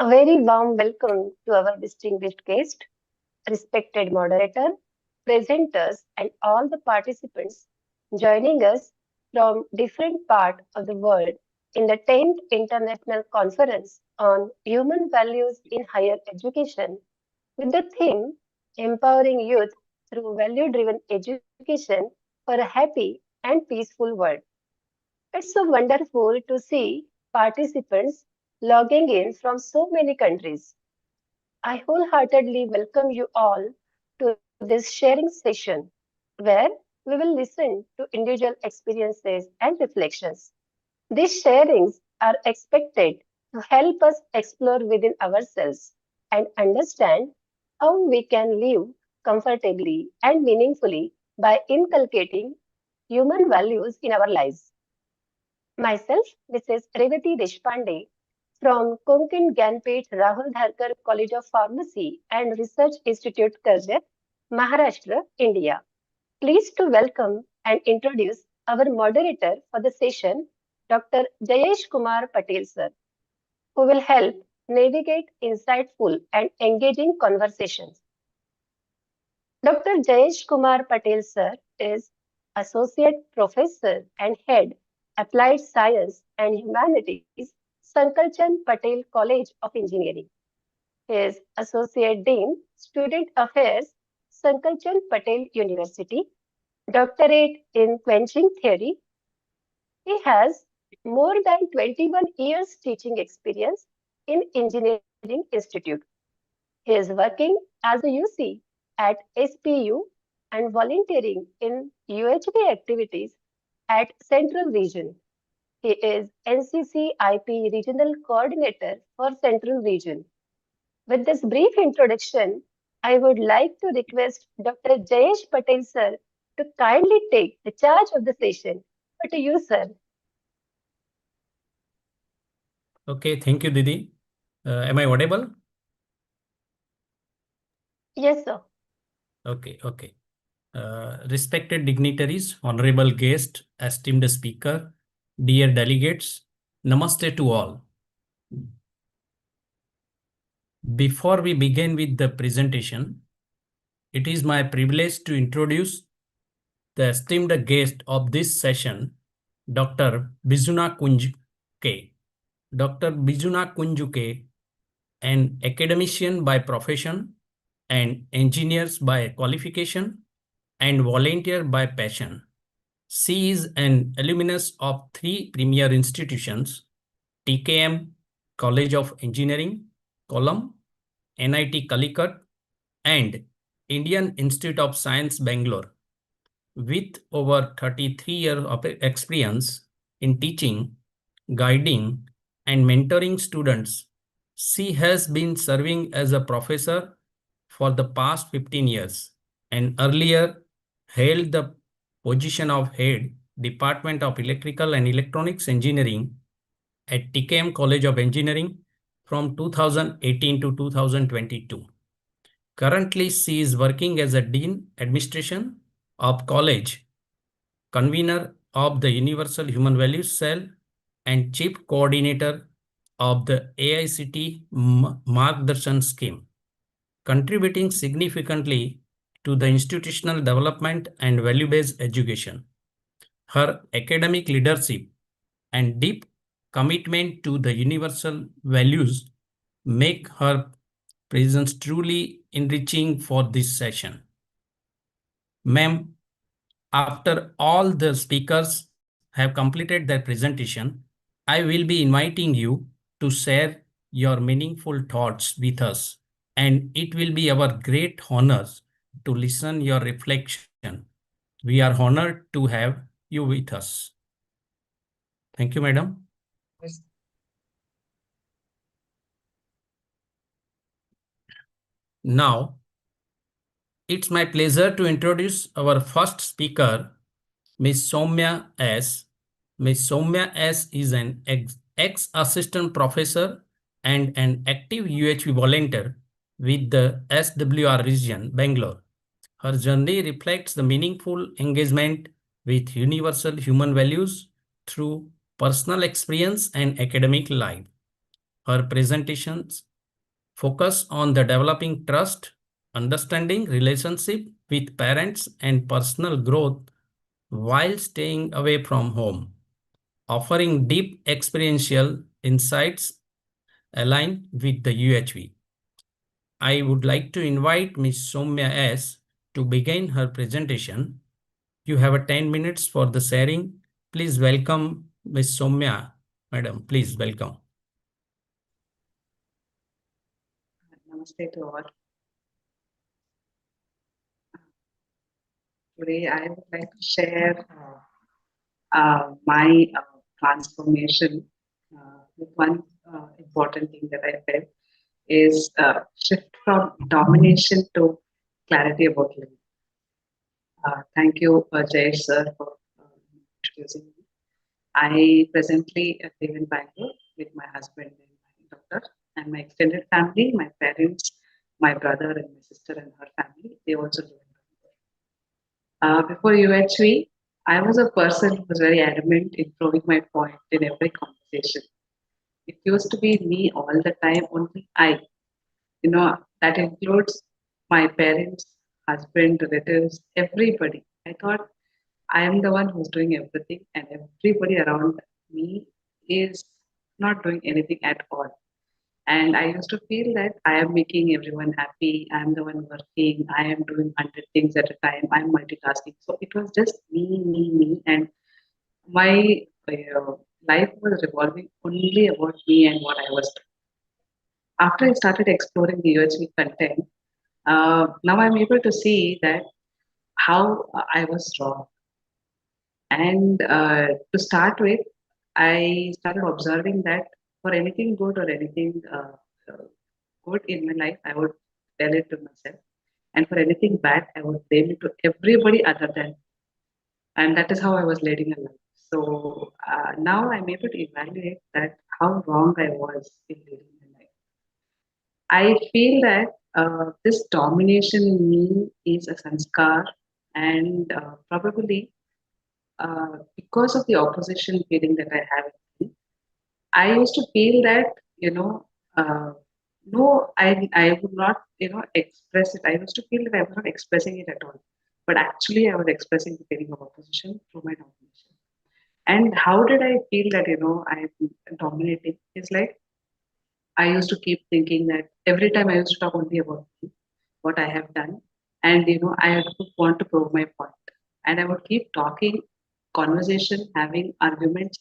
A very warm welcome to our distinguished guest, respected moderator, presenters, and all the participants joining us from different parts of the world in the 10th International Conference on Human Values in Higher Education with the theme Empowering Youth through Value-Driven Education for a Happy and Peaceful World. It's so wonderful to see participants logging in from so many countries. I wholeheartedly welcome you all to this sharing session where we will listen to individual experiences and reflections. These sharings are expected to help us explore within ourselves and understand how we can live comfortably and meaningfully by inculcating human values in our lives. Myself, Mrs. Revati Deshpande from Konkan Gyanpeth Rahul Dharkar College of Pharmacy and Research Institute, Karjat, Maharashtra, India. Pleased to welcome and introduce our moderator for the session, Dr. Jayesh Kumar Patel sir, who will help navigate insightful and engaging conversations. Dr. Jayesh Kumar Patel sir is Associate Professor and Head Applied Science and Humanities, Sankalchand Patel College of Engineering. He is Associate Dean, Student Affairs, Sankalchand Patel University, Doctorate in Quenching Theory. He has more than 21 years teaching experience in Engineering Institute. He is working as a UC at SPU and volunteering in UHV activities at Central Region. He is NCC IP Regional Coordinator for Central Region. With this brief introduction, I would like to request Dr. Jayesh Patel sir to kindly take the charge of the session. Over to you, sir. Okay, thank you, Didi. Am I audible? Yes, sir. Okay. Respected dignitaries, honorable guest, esteemed speaker, dear delegates, namaste to all. Before we begin with the presentation, it is my privilege to introduce the esteemed guest of this session, Dr. Bijuna Kunjuke. Dr. Bijuna Kunjuke, an academician by profession and engineers by qualification and volunteer by passion. She is an alumnus of three premier institutions, TKM, College of Engineering, Kollam, NIT Calicut, and Indian Institute of Science, Bangalore. With over 33 years of experience in teaching, guiding, and mentoring students, she has been serving as a professor for the past 15 years and earlier held the position of head Department of Electrical and Electronics Engineering at TKM College of Engineering from 2018 to 2022. Currently, she is working as a Dean Administration of College, convener of the Universal Human Values Cell, and Chief Coordinator of the AICT Margdarshan Scheme, contributing significantly to the institutional development and value-based education. Her academic leadership and deep commitment to the universal values make her presence truly enriching for this session. Ma'am, after all the speakers have completed their presentation, I will be inviting you to share your meaningful thoughts with us, and it will be our great honor to listen your reflection. We are honored to have you with us. Thank you, madam. Yes. Now, it's my pleasure to introduce our first speaker, Ms. Soumya S. Ms. Soumya S. is an ex-assistant professor and an active UHV volunteer with the SWR region, Bangalore. Her journey reflects the meaningful engagement with universal human values through personal experience and academic life. Her presentations focus on the developing trust, understanding relationship with parents and personal growth while staying away from home, offering deep experiential insights aligned with the UHV. I would like to invite Ms. Soumya S. to begin her presentation. You have a 10 minutes for the sharing. Please welcome Ms. Soumya. Madam, please welcome. Namaste to all. Today I would like to share my transformation with one important thing that I felt is shift from domination to clarity about living. Thank you, Jay sir, for introducing me. I presently live in Bangalore with my husband and my daughter and my extended family, my parents, my brother and my sister and her family. They also live in Bangalore. Before UHV, I was a person who was very adamant in proving my point in every conversation. It used to be me all the time, only I. That includes my parents, husband, relatives, everybody. I thought I am the one who's doing everything, and everybody around me is not doing anything at all. And I used to feel that I am making everyone happy. I am the one working. I am doing 100 things at a time. I'm multitasking. So it was just me, me, me. And my life was revolving only about me and what I was doing. After I started exploring the UHV content, now I'm able to see that how I was wrong. And to start with, I started observing that for anything good or anything good in my life, I would tell it to myself. And for anything bad, I would blame it to everybody other than me. And that is how I was leading a life. So now I'm able to evaluate that how wrong I was in leading my life. I feel that this domination in me is a sanskar, and probably because of the opposition feeling that I have in me, I used to feel that, no, I would not, express it. I used to feel that I was not expressing it at all. But actually, I was expressing the feeling of opposition through my domination. And how did I feel that, I'm dominating? It's like I used to keep thinking that every time I used to talk only about me, what I have done, and I would want to prove my point, and I would keep talking, conversation, having arguments,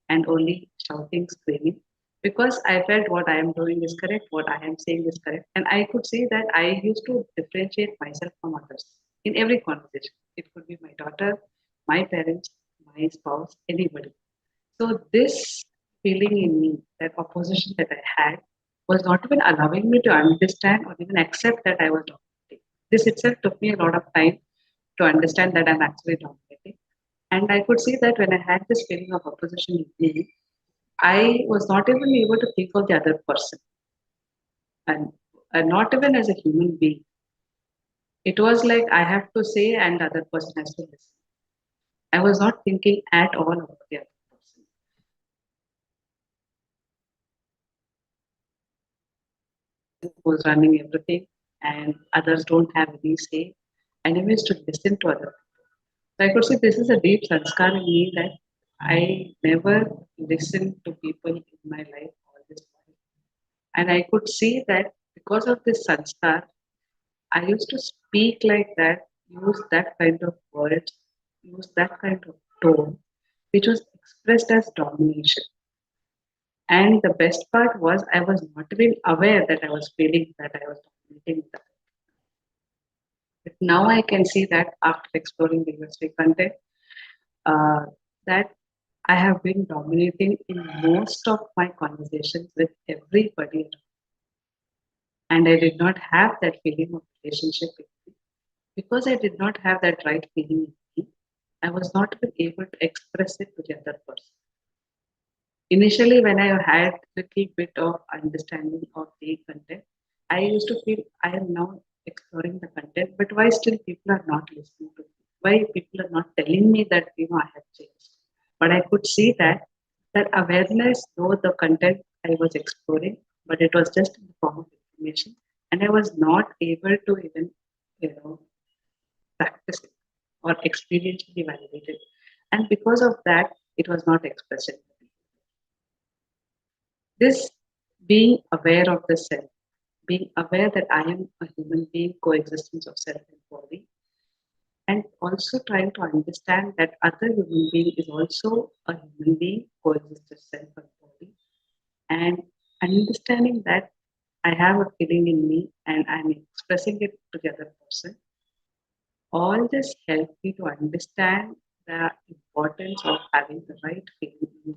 and only shouting, screaming, because I felt what I am doing is correct, what I am saying is correct, and I could see that I used to differentiate myself from others in every conversation. It could be my daughter, my parents, my spouse, anybody. So this feeling in me, that opposition that I had, was not even allowing me to understand or even accept that I was dominating. This itself took me a lot of time to understand that I'm actually dominating. And I could see that when I had this feeling of opposition in me, I was not even able to think of the other person, and not even as a human being. It was like I have to say, and the other person has to listen. I was not thinking at all about the other person. Who's running everything, and others don't have any say, and I used to listen to others. So I could say this is a deep sanskar in me that I never listened to people in my life all this while. And I could see that because of this sanskar, I used to speak like that, use that kind of words, use that kind of tone, which was expressed as domination. And the best part was I was not even aware that I was feeling that I was dominating that. But now I can see that after exploring the USD content, uh, that I have been dominating in most of my conversations with everybody. And I did not have that feeling of relationship with me. Because I did not have that right feeling in me, I was not even able to express it to the other person. Initially, when I had little bit of understanding of the content, I used to feel I am now exploring the content, but why still people are not listening to me? Why people are not telling me that I have changed? But I could see that awareness, though the content I was exploring, but it was just in the form of information, and I was not able to even, you know, practice it or experientially validate it. And because of that, it was not expressed. This being aware of the self, being aware that I am a human being, coexistence of self and body, and also trying to understand that other human being is also a human being, coexist with self and body, and understanding that I have a feeling in me and I'm expressing it to the other person. All this helped me to understand the importance of having the right feeling in me.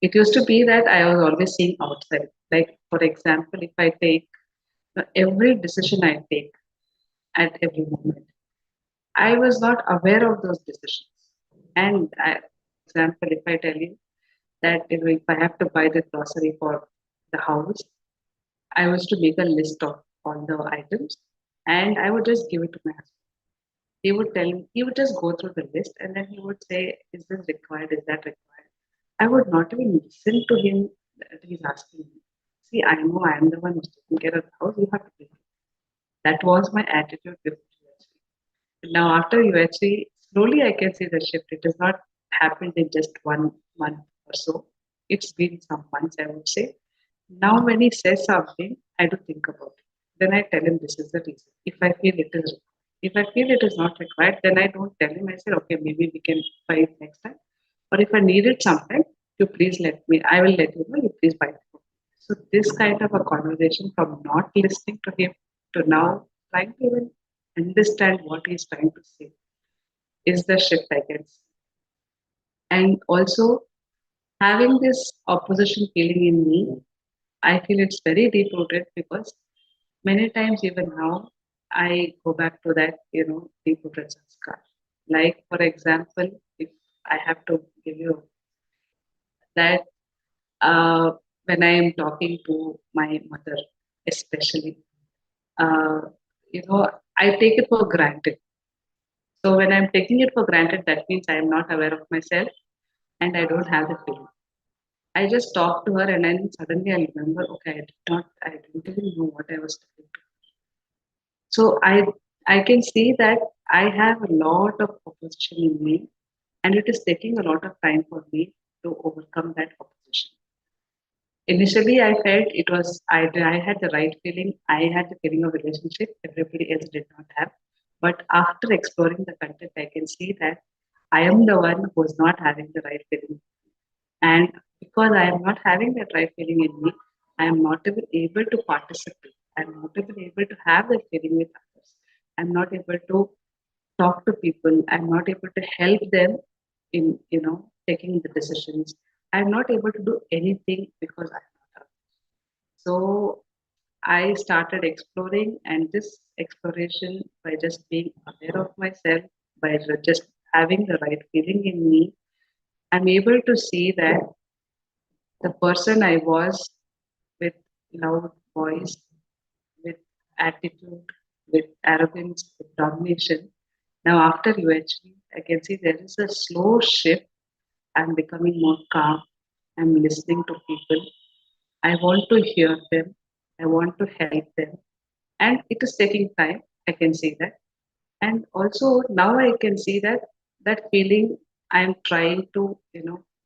It used to be that I was always seeing outside. Like, for example, if I take every decision I take at every moment, I was not aware of those decisions. And for example, if I tell you that if I have to buy the grocery for the house, I was to make a list of all the items and I would just give it to my husband. He would tell me, he would just go through the list and then he would say, is this required? Is that required? I would not even listen to him that he's asking me. See, I know I am the one who's taking care of the house, you have to pay. That was my attitude before UHV. Now, after UHV, slowly I can see the shift. It has not happened in just 1 month or so. It's been some months, I would say. Now, when he says something, I do think about it. Then I tell him this is the reason. If I feel it is required. If I feel it is not required, then I don't tell him. I say, okay, maybe we can buy it next time. Or if I need it sometime, you please let me, I will let you know, you please buy it. So this kind of a conversation from not listening to him to now trying to even understand what he's trying to say is the shift I can see. And also having this opposition feeling in me, I feel it's very deep rooted because many times even now I go back to that, deep rooted sanskar. Like for example, if I have to give you that uh, when I am talking to my mother, especially, uh, I take it for granted. So when I'm taking it for granted, that means I am not aware of myself and I don't have the feeling. I just talk to her and then suddenly I remember, okay, I didn't even know what I was talking to. So I can see that I have a lot of opposition in me and it is taking a lot of time for me to overcome that opposition. Initially, I felt it was I had the right feeling. I had the feeling of relationship. Everybody else did not have. But after exploring the content, I can see that I am the one who is not having the right feeling. And because I am not having that right feeling in me, I am not even able to participate. I am not even able to have that feeling with others. I'm not able to talk to people. I'm not able to help them in taking the decisions. I'm not able to do anything because I'm not up. So I started exploring, and this exploration by just being aware of myself, by just having the right feeling in me, I'm able to see that the person I was with loud voice, with attitude, with arrogance, with domination. Now, after UHV, I can see there is a slow shift. I'm becoming more calm. I'm listening to people. I want to hear them. I want to help them. And it is taking time. I can see that. And also now I can see that that feeling I'm trying to,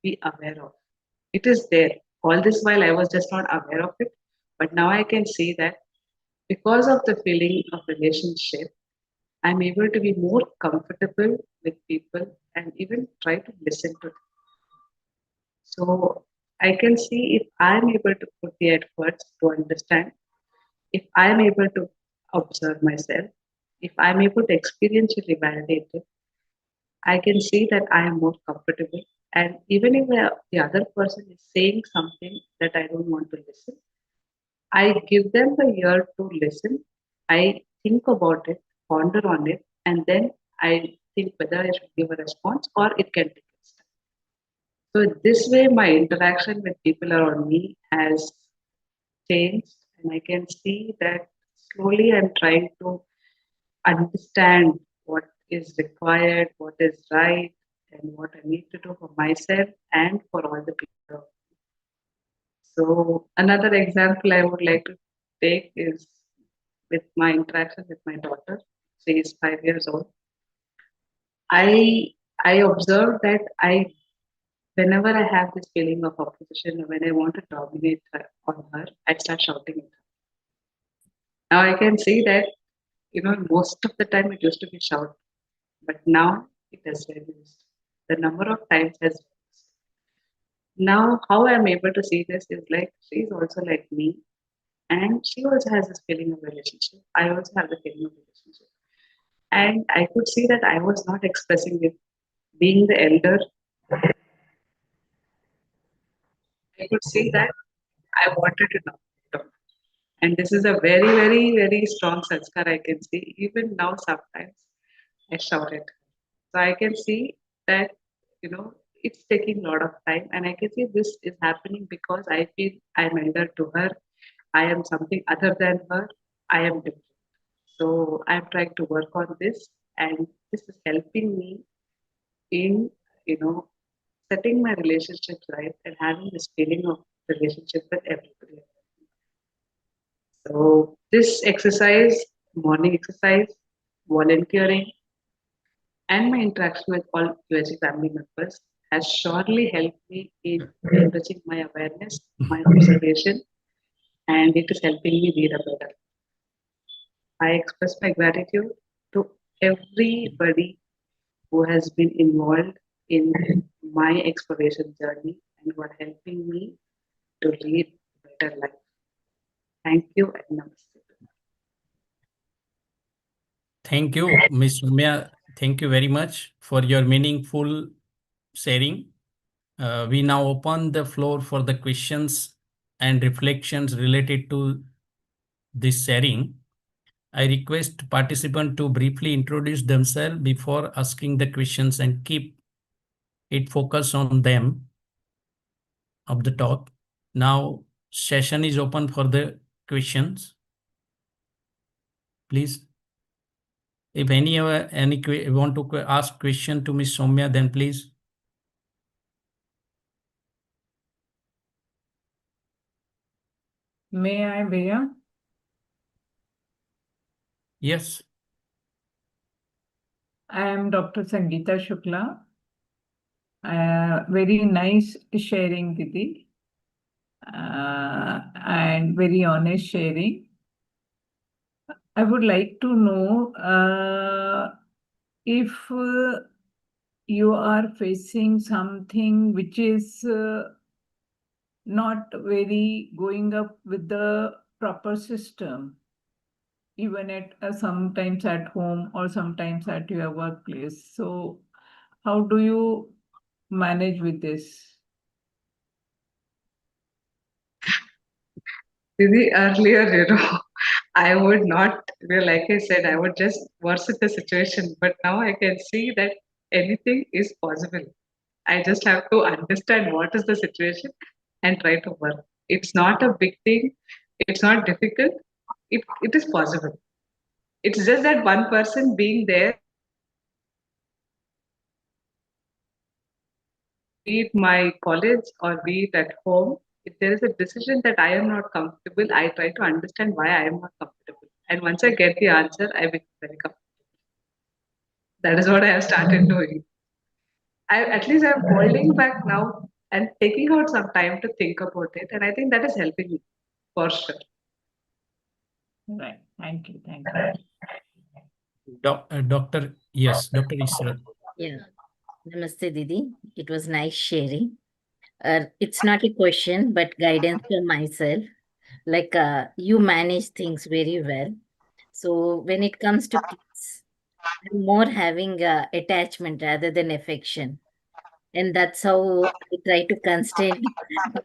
be aware of. It is there. All this while I was just not aware of it. But now I can see that because of the feeling of relationship, I'm able to be more comfortable with people and even try to listen to them. So I can see if I'm able to put the efforts to understand, if I'm able to observe myself, if I'm able to experientially validate it, I can see that I am more comfortable. And even if the other person is saying something that I don't want to listen, I give them the ear to listen. I think about it, ponder on it, and then I think whether I should give a response or it can take its time. So this way, my interaction with people around me has changed, and I can see that slowly I'm trying to understand what is required, what is right, and what I need to do for myself and for all the people. So another example I would like to take is with my interaction with my daughter. She is 5 years old. I I observe that whenever I have this feeling of opposition, when I want to dominate on her, I start shouting at her. Now I can see that most of the time it used to be shout, but now it has reduced. The number of times has reduced. Now how I'm able to see this is like she's also like me, and she also has this feeling of relationship. I also have the feeling of relationship, and I could see that I was not expressing it. Being the elder, I could see that I wanted to know. And this is a very, very, very strong sanskar I can see. Even now, sometimes I shout it. So I can see that, it's taking a lot of time. And I can see this is happening because I feel I'm elder to her. I am something other than her. I am different. So I'm trying to work on this. And this is helping me in, you know, setting my relationships right and having this feeling of relationship with everybody. So this exercise, morning exercise, volunteering, and my interaction with all USG family members has surely helped me in enriching my awareness, my observation, and it is helping me lead a better. I express my gratitude to everybody who has been involved in my exploration journey and who are helping me to lead a better life. Thank you and namaste. Thank you, Ms. Soumya. Thank you very much for your meaningful sharing. We now open the floor for the questions and reflections related to this sharing. I request participants to briefly introduce themselves before asking the questions and keep it focused on them of the talk. Now, session is open for the questions. Please, if any want to ask question to Ms. Soumya, then please. May I begin? Yes. I am Dr. Sangeeta Shukla. Very nice sharing, Didi, and very honest sharing. I would like to know if you are facing something which is not very going up with the proper system, even at sometimes at home or sometimes at your workplace. So how do you manage with this? Maybe earlier, I would not, like I said, I would just worsen the situation. But now I can see that anything is possible. I just have to understand what is the situation and try to work. It's not a big thing. It's not difficult. It is possible. It's just that one person being there, be it my college or be it at home, if there is a decision that I am not comfortable, I try to understand why I am not comfortable. And once I get the answer, I become very comfortable. That is what I have started doing. At least I'm holding back now and taking out some time to think about it. And I think that is helping me for sure. Right. Thank you. Thank you. Doctor, yes, Dr. Isra. Yeah. Namaste, Didi. It was nice sharing. It's not a question, but guidance for myself. Like you manage things very well. So when it comes to kids, I'm more having attachment rather than affection. And that's how I try to constrain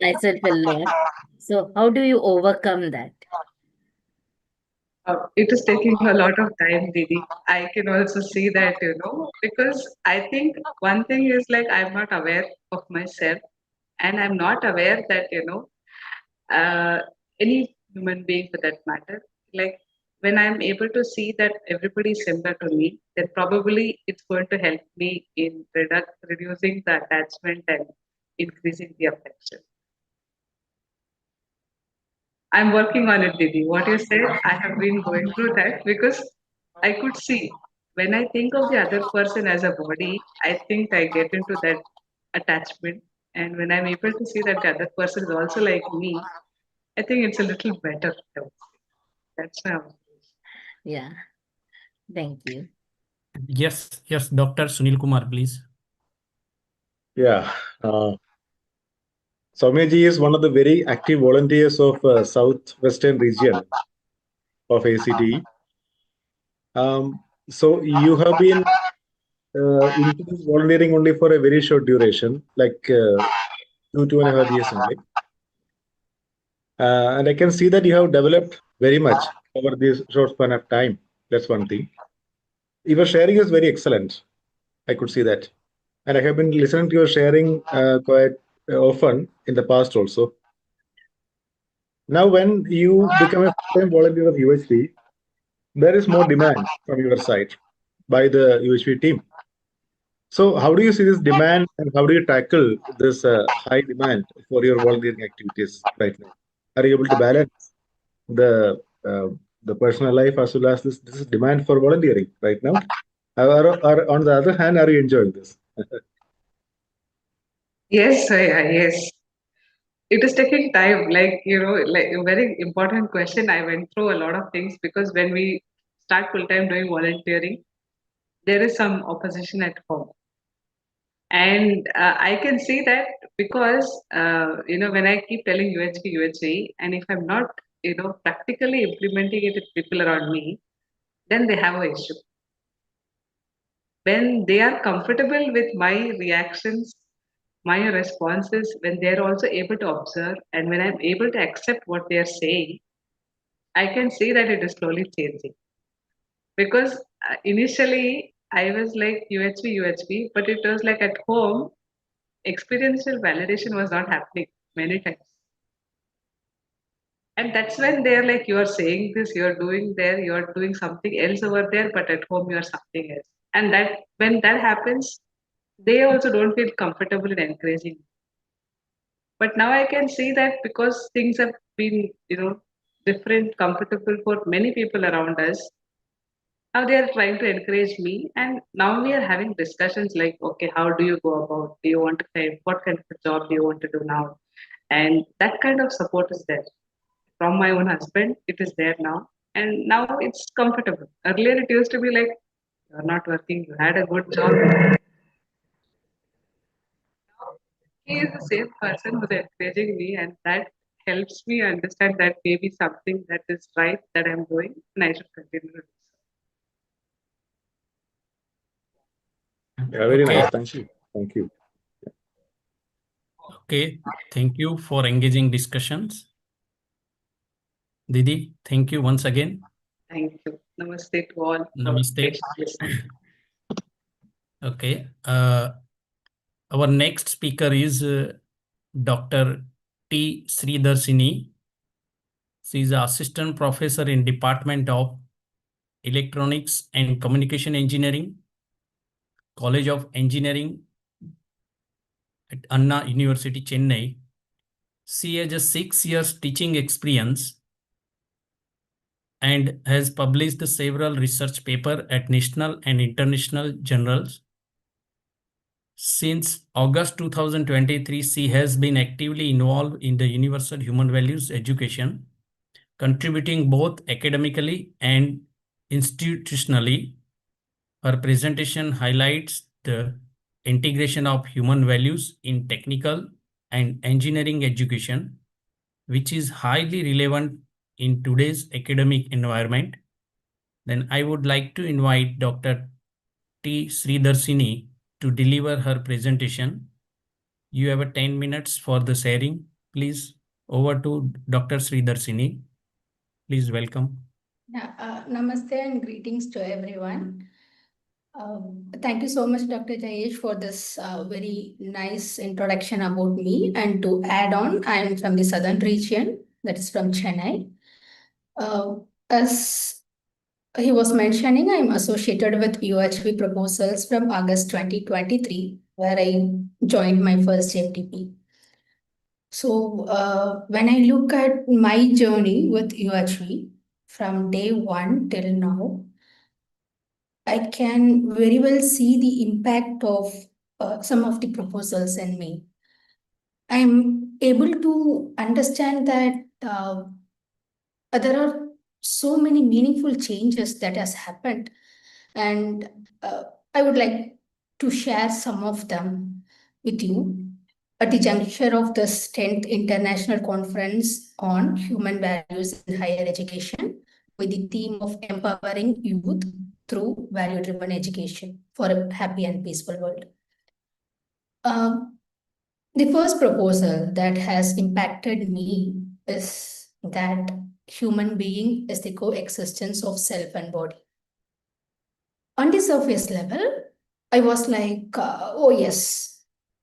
myself a lot. So how do you overcome that? It is taking a lot of time, Didi. I can also see that, because I think one thing is like I'm not aware of myself and I'm not aware that, uh, any human being for that matter, like when I'm able to see that everybody is similar to me, then probably it's going to help me in reducing the attachment and increasing the affection. I'm working on it, Didi. What you said, I have been going through that because I could see when I think of the other person as a body, I think I get into that attachment. And when I'm able to see that the other person is also like me, I think it's a little better. I would say. That's my observation. Yeah, thank you. Yes, Dr. Sunil Kumar, please. Yeah. Soumyaji is one of the very active volunteers of Southwestern region of ACT. So you have been into this volunteering only for a very short duration, like 2.5 years only. And I can see that you have developed very much over this short span of time. That's one thing. Your sharing is very excellent. I could see that. And I have been listening to your sharing quite often in the past also. Now, when you become a full-time volunteer of UHV, there is more demand from your side by the UHV team. So, how do you see this demand and how do you tackle this high demand for your volunteering activities right now? Are you able to balance the uh, the personal life as well as this demand for volunteering right now? Or on the other hand, are you enjoying this? Yes, yes. It is taking time, like a very important question. I went through a lot of things because when we start full time doing volunteering, there is some opposition at home. And I can see that because, when I keep telling UHV, and if I'm not, practically implementing it with people around me, then they have an issue. When they are comfortable with my reactions, my responses, when they're also able to observe, and when I'm able to accept what they're saying, I can see that it is slowly changing. Because initially I was like UHV, but it was like at home, experiential validation was not happening many times. And that's when they're like, you are saying this, you're doing there, you're doing something else over there, but at home you're something else. And that when that happens, they also don't feel comfortable in encouraging. But now I can see that because things have been, different, comfortable for many people around us, now they are trying to encourage me. And now we are having discussions like, okay, how do you go about? Do you want to kind what kind of a job do you want to do now? And that kind of support is there. From my own husband, it is there now. And now it's comfortable. Earlier it used to be like, you're not working, you had a good job. He is the same person who's encouraging me, and that helps me understand that maybe something that is right that I'm doing, and I should continue to do so. Yeah, very Okay. nice. Thank you. Thank you. Okay, thank you for engaging discussions. Didi, thank you once again. Thank you. Namaste to all. Namaste. Okay. Our next speaker is Dr. T Sridarshini. She is assistant professor in Department of Electronics and Communication Engineering, College of Engineering at Anna University, Chennai. She has a 6 years teaching experience and has published several research papers at national and international journals. Since August 2023, she has been actively involved in the universal human values education, contributing both academically and institutionally. Her presentation highlights the integration of human values in technical and engineering education, which is highly relevant in today's academic environment. Then I would like to invite Dr. T Sridarshini to deliver her presentation. You have 10 minutes for the sharing. Please, over to Dr. Sridarshini. Please welcome. Namaste and greetings to everyone. Thank you so much, Dr. Jayesh, for this very nice introduction about me. And to add on, I am from the southern region, that is from Chennai. As he was mentioning, I'm associated with UHV proposals from August 2023, where I joined my first FTP. So when I look at my journey with UHV from day one till now, I can very well see the impact of some of the proposals in me. I'm able to understand that there are so many meaningful changes that has happened, and I would like to share some of them with you. At the juncture of this 10th International Conference on Human Values in Higher Education, with the theme of empowering youth through value-driven education for a happy and peaceful world. The first proposal that has impacted me is that human being is the coexistence of self and body. On the surface level, I was like, oh yes.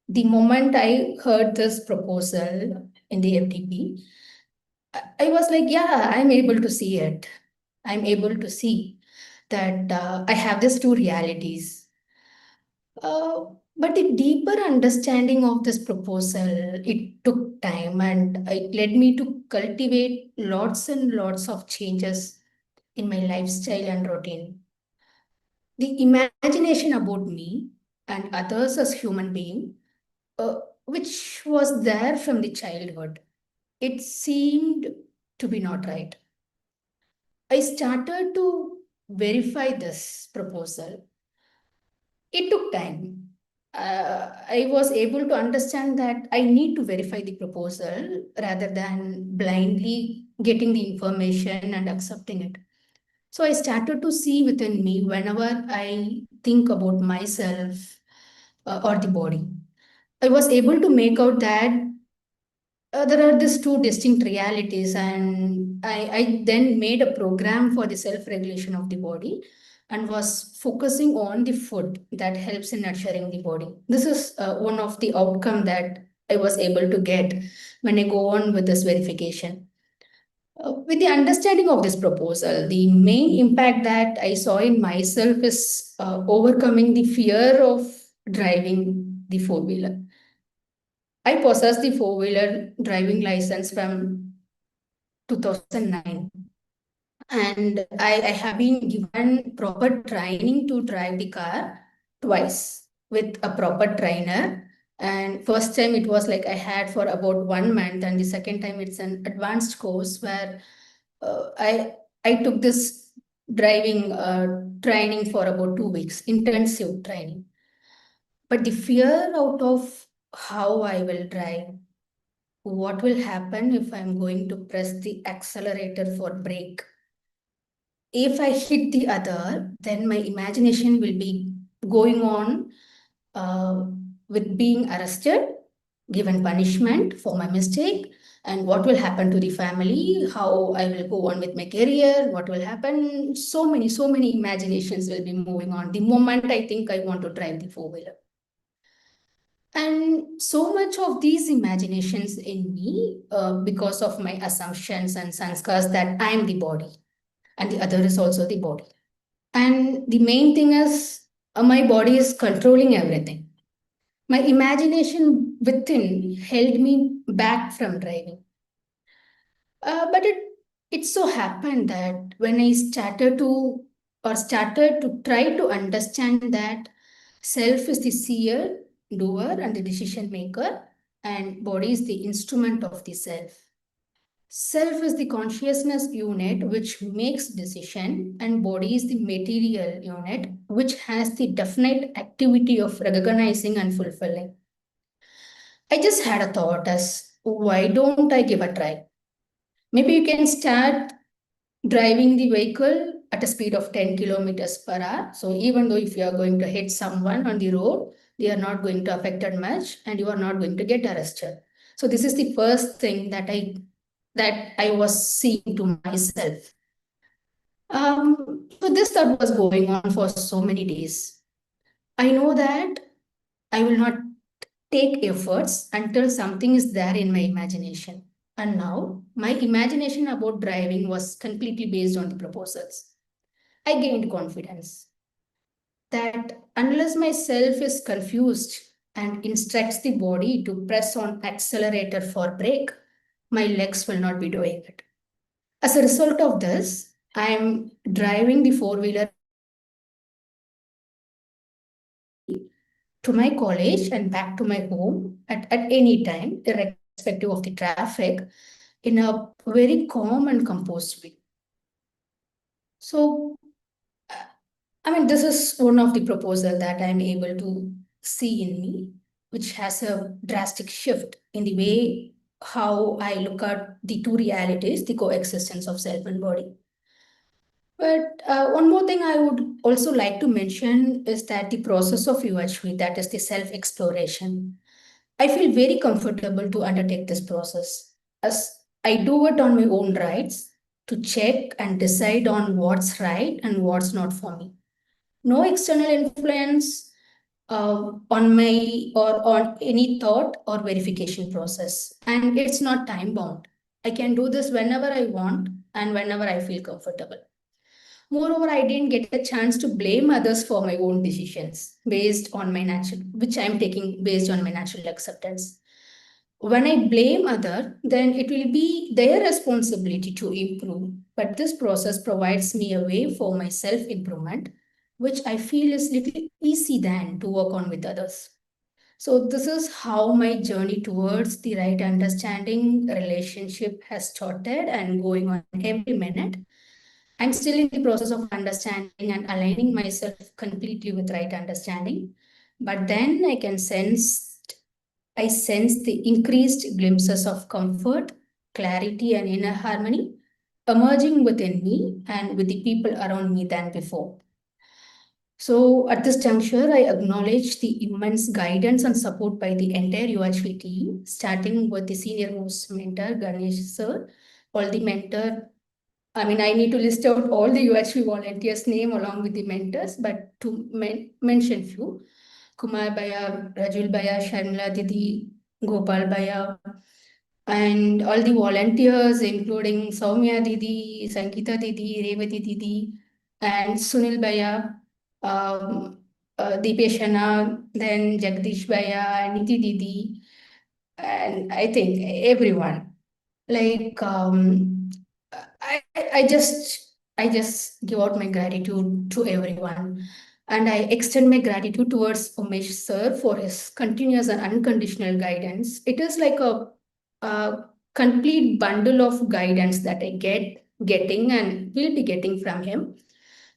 The moment I heard this proposal in the FDP, I was like, yeah, I'm able to see it. I'm able to see that I have these two realities. But the deeper understanding of this proposal, it took time and it led me to cultivate lots and lots of changes in my lifestyle and routine. The imagination about me and others as human being, which was there from the childhood, it seemed to be not right. I started to verify this proposal. It took time. I was able to understand that I need to verify the proposal rather than blindly getting the information and accepting it. So I started to see within me whenever I think about myself or the body. I was able to make out that there are these two distinct realities, and I then made a program for the self-regulation of the body and was focusing on the food that helps in nurturing the body. This is one of the outcome that I was able to get when I go on with this verification. With the understanding of this proposal, the main impact that I saw in myself is overcoming the fear of driving the four-wheeler. I possess the four-wheeler driving license from 2009. And I have been given proper training to drive the car twice with a proper trainer. And first time it was like I had for about 1 month, and the second time it's an advanced course where I took this driving training for about 2 weeks, intensive training. But the fear out of how I will drive, what will happen if I'm going to press the accelerator for brake? If I hit the other, then my imagination will be going on with being arrested, given punishment for my mistake, and what will happen to the family, how I will go on with my career, what will happen. So many imaginations will be moving on the moment I think I want to drive the four-wheeler. And so much of these imaginations in me, because of my assumptions and sanskars that I am the body and the other is also the body. And the main thing is my body is controlling everything. My imagination within held me back from driving. But it so happened that when I started to try to understand that self is the seer, doer, and the decision maker, and body is the instrument of the self. Self is the consciousness unit which makes decision, and body is the material unit which has the definite activity of recognizing and fulfilling. I just had a thought as, why don't I give a try? Maybe you can start driving the vehicle at a speed of 10 kilometers per hour. So even though if you are going to hit someone on the road, they are not going to affect it much and you are not going to get arrested. So this is the first thing that I was seeing to myself. So this thought was going on for so many days. I know that I will not take efforts until something is there in my imagination. And now my imagination about driving was completely based on the proposals. I gained confidence that unless my self is confused and instructs the body to press on accelerator for brake, my legs will not be doing it. As a result of this, I am driving the four-wheeler to my college and back to my home at any time, irrespective of the traffic, in a very calm and composed way. So, I mean, this is one of the proposal that I'm able to see in me, which has a drastic shift in the way how I look at the two realities, the coexistence of self and body. But one more thing I would also like to mention is that the process of UHV, that is the self-exploration, I feel very comfortable to undertake this process as I do it on my own rights to check and decide on what's right and what's not for me. No external influence on my or on any thought or verification process. And it's not time bound. I can do this whenever I want and whenever I feel comfortable. Moreover, I didn't get a chance to blame others for my own decisions based on my natural, which I'm taking based on my natural acceptance. When I blame other, then it will be their responsibility to improve. But this process provides me a way for my self-improvement, which I feel is little easy than to work on with others. So this is how my journey towards the right understanding relationship has started and going on every minute. I'm still in the process of understanding and aligning myself completely with right understanding. But then I sense the increased glimpses of comfort, clarity, and inner harmony emerging within me and with the people around me than before. So at this juncture, I acknowledge the immense guidance and support by the entire UHV team, starting with the senior most mentor, Ganesh sir, all the mentor. I mean, I need to list out all the UHV volunteers' name along with the mentors, but to mention few, Kumar Bhaiya, Rajul Bhaiya, Sharmila Didi, Gopal Bhaiya, and all the volunteers, including Soumya Didi, Sankita Didi, Revati Didi, and Sunil Bhaiya, Deepesh Anna, then Jagdish Bhaiya, Niti Didi, and I think everyone. Like, I just give out my gratitude to everyone. And I extend my gratitude towards Umesh sir for his continuous and unconditional guidance. It is like a complete bundle of guidance that I getting and will be getting from him,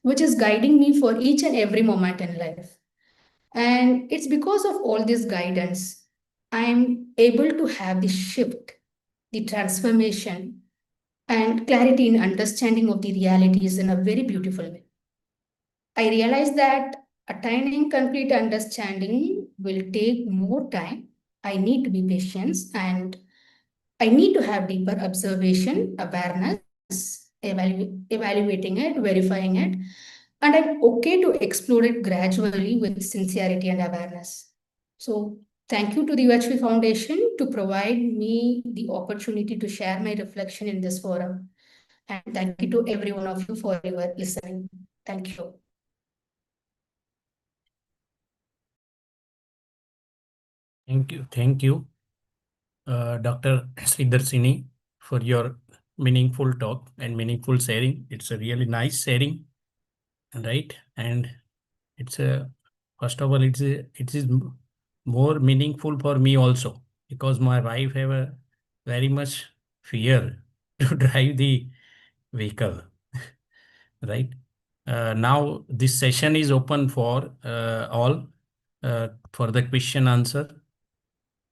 which is guiding me for each and every moment in life. And it's because of all this guidance, I'm able to have the shift, the transformation, and clarity in understanding of the realities in a very beautiful way. I realize that attaining complete understanding will take more time. I need to be patient and I need to have deeper observation, awareness, evaluating it, verifying it, and I'm okay to explore it gradually with sincerity and awareness. So thank you to the UHV Foundation to provide me the opportunity to share my reflection in this forum. And thank you to every one of you for your listening. Thank you. Thank you, Dr. Sridarshini, for your meaningful talk and meaningful sharing. It's a really nice sharing, right? And it's a first of all, it is more meaningful for me also because my wife have a very much fear to drive the vehicle, right? Now this session is open for all for the question answer.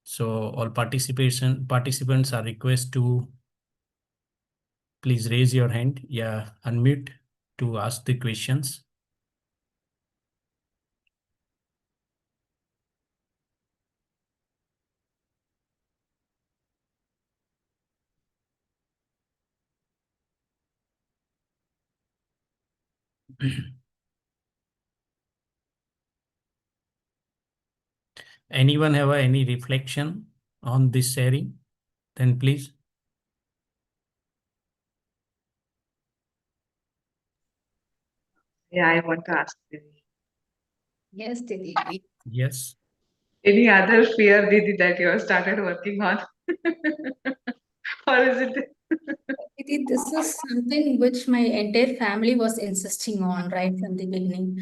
So all participants are requested to please raise your hand. Yeah, unmute to ask the questions. Anyone have any reflection on this sharing? Then please. Yeah, I want to ask Didi. Yes, Didi. Yes. Any other fear, Didi, that you have started working on? Or is it? This is something which my entire family was insisting on right from the beginning.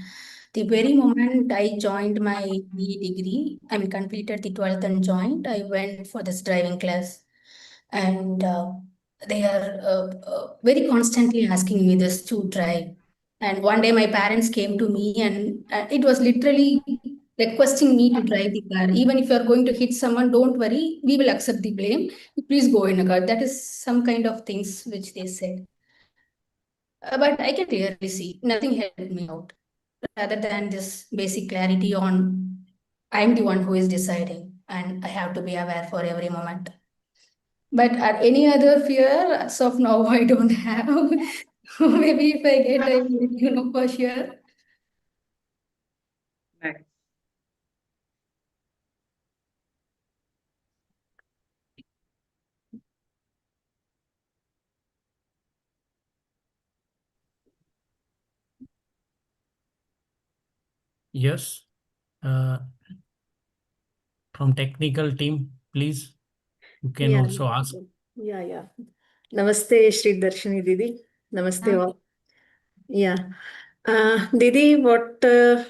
The very moment I joined my BE degree, I mean, completed the 12th and joined, I went for this driving class. And they are very constantly asking me this to drive. And one day my parents came to me and it was literally requesting me to drive the car. Even if you're going to hit someone, don't worry, we will accept the blame. Please go in a car. That is some kind of things which they said. But I can clearly see nothing helped me out rather than this basic clarity on I'm the one who is deciding and I have to be aware for every moment. But any other fear, as of now, I don't have. Maybe if I get, I will let you know for sure. Nice. Yes. From technical team, please. You can also ask. Yeah. Namaste, Sridarshini Didi. Namaste all. Yeah. Didi, what the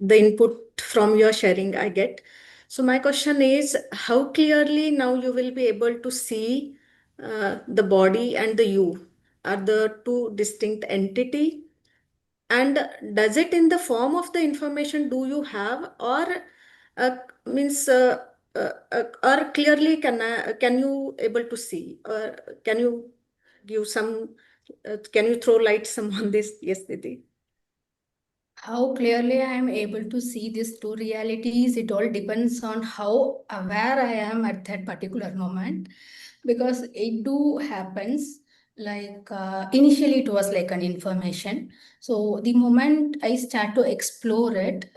input from your sharing I get. So my question is, how clearly now you will be able to see the body and the you are the two distinct entity? And does it in the form of the information do you have, or means or clearly can you able to see, or can you give some can you throw light some on this? Yes, Didi. How clearly I am able to see these two realities, it all depends on how aware I am at that particular moment. Because it do happens like initially it was like an information. So the moment I start to explore it,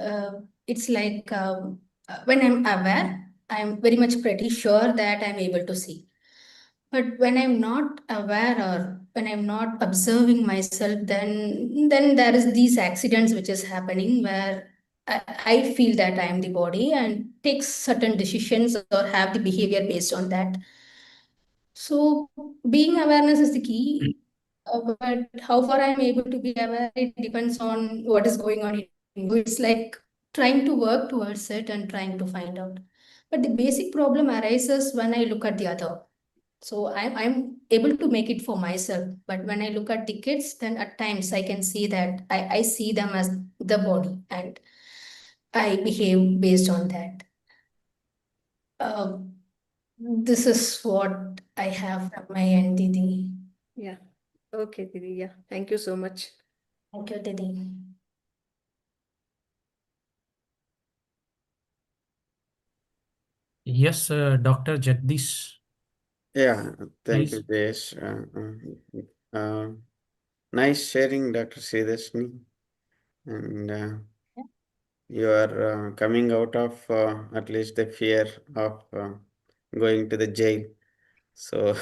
it's like when I'm aware, I'm very much pretty sure that I'm able to see. But when I'm not aware or when I'm not observing myself, then there is these accidents which is happening where I feel that I am the body and take certain decisions or have the behavior based on that. So being awareness is the key, but how far I'm able to be aware, it depends on what is going on in you. It's like trying to work towards it and trying to find out. But the basic problem arises when I look at the other. So I'm able to make it for myself. But when I look at the kids, then at times I can see that I see them as the body and I behave based on that. This is what I have from my end, Didi. Yeah. Okay, Didi. Yeah. Thank you so much. Thank you, Didi. Yes, Dr. Jagdish. Yeah, thank you, Please. Jayesh. Nice sharing, Dr. Sridarshini. And you are coming out of at least the fear of going to the jail. So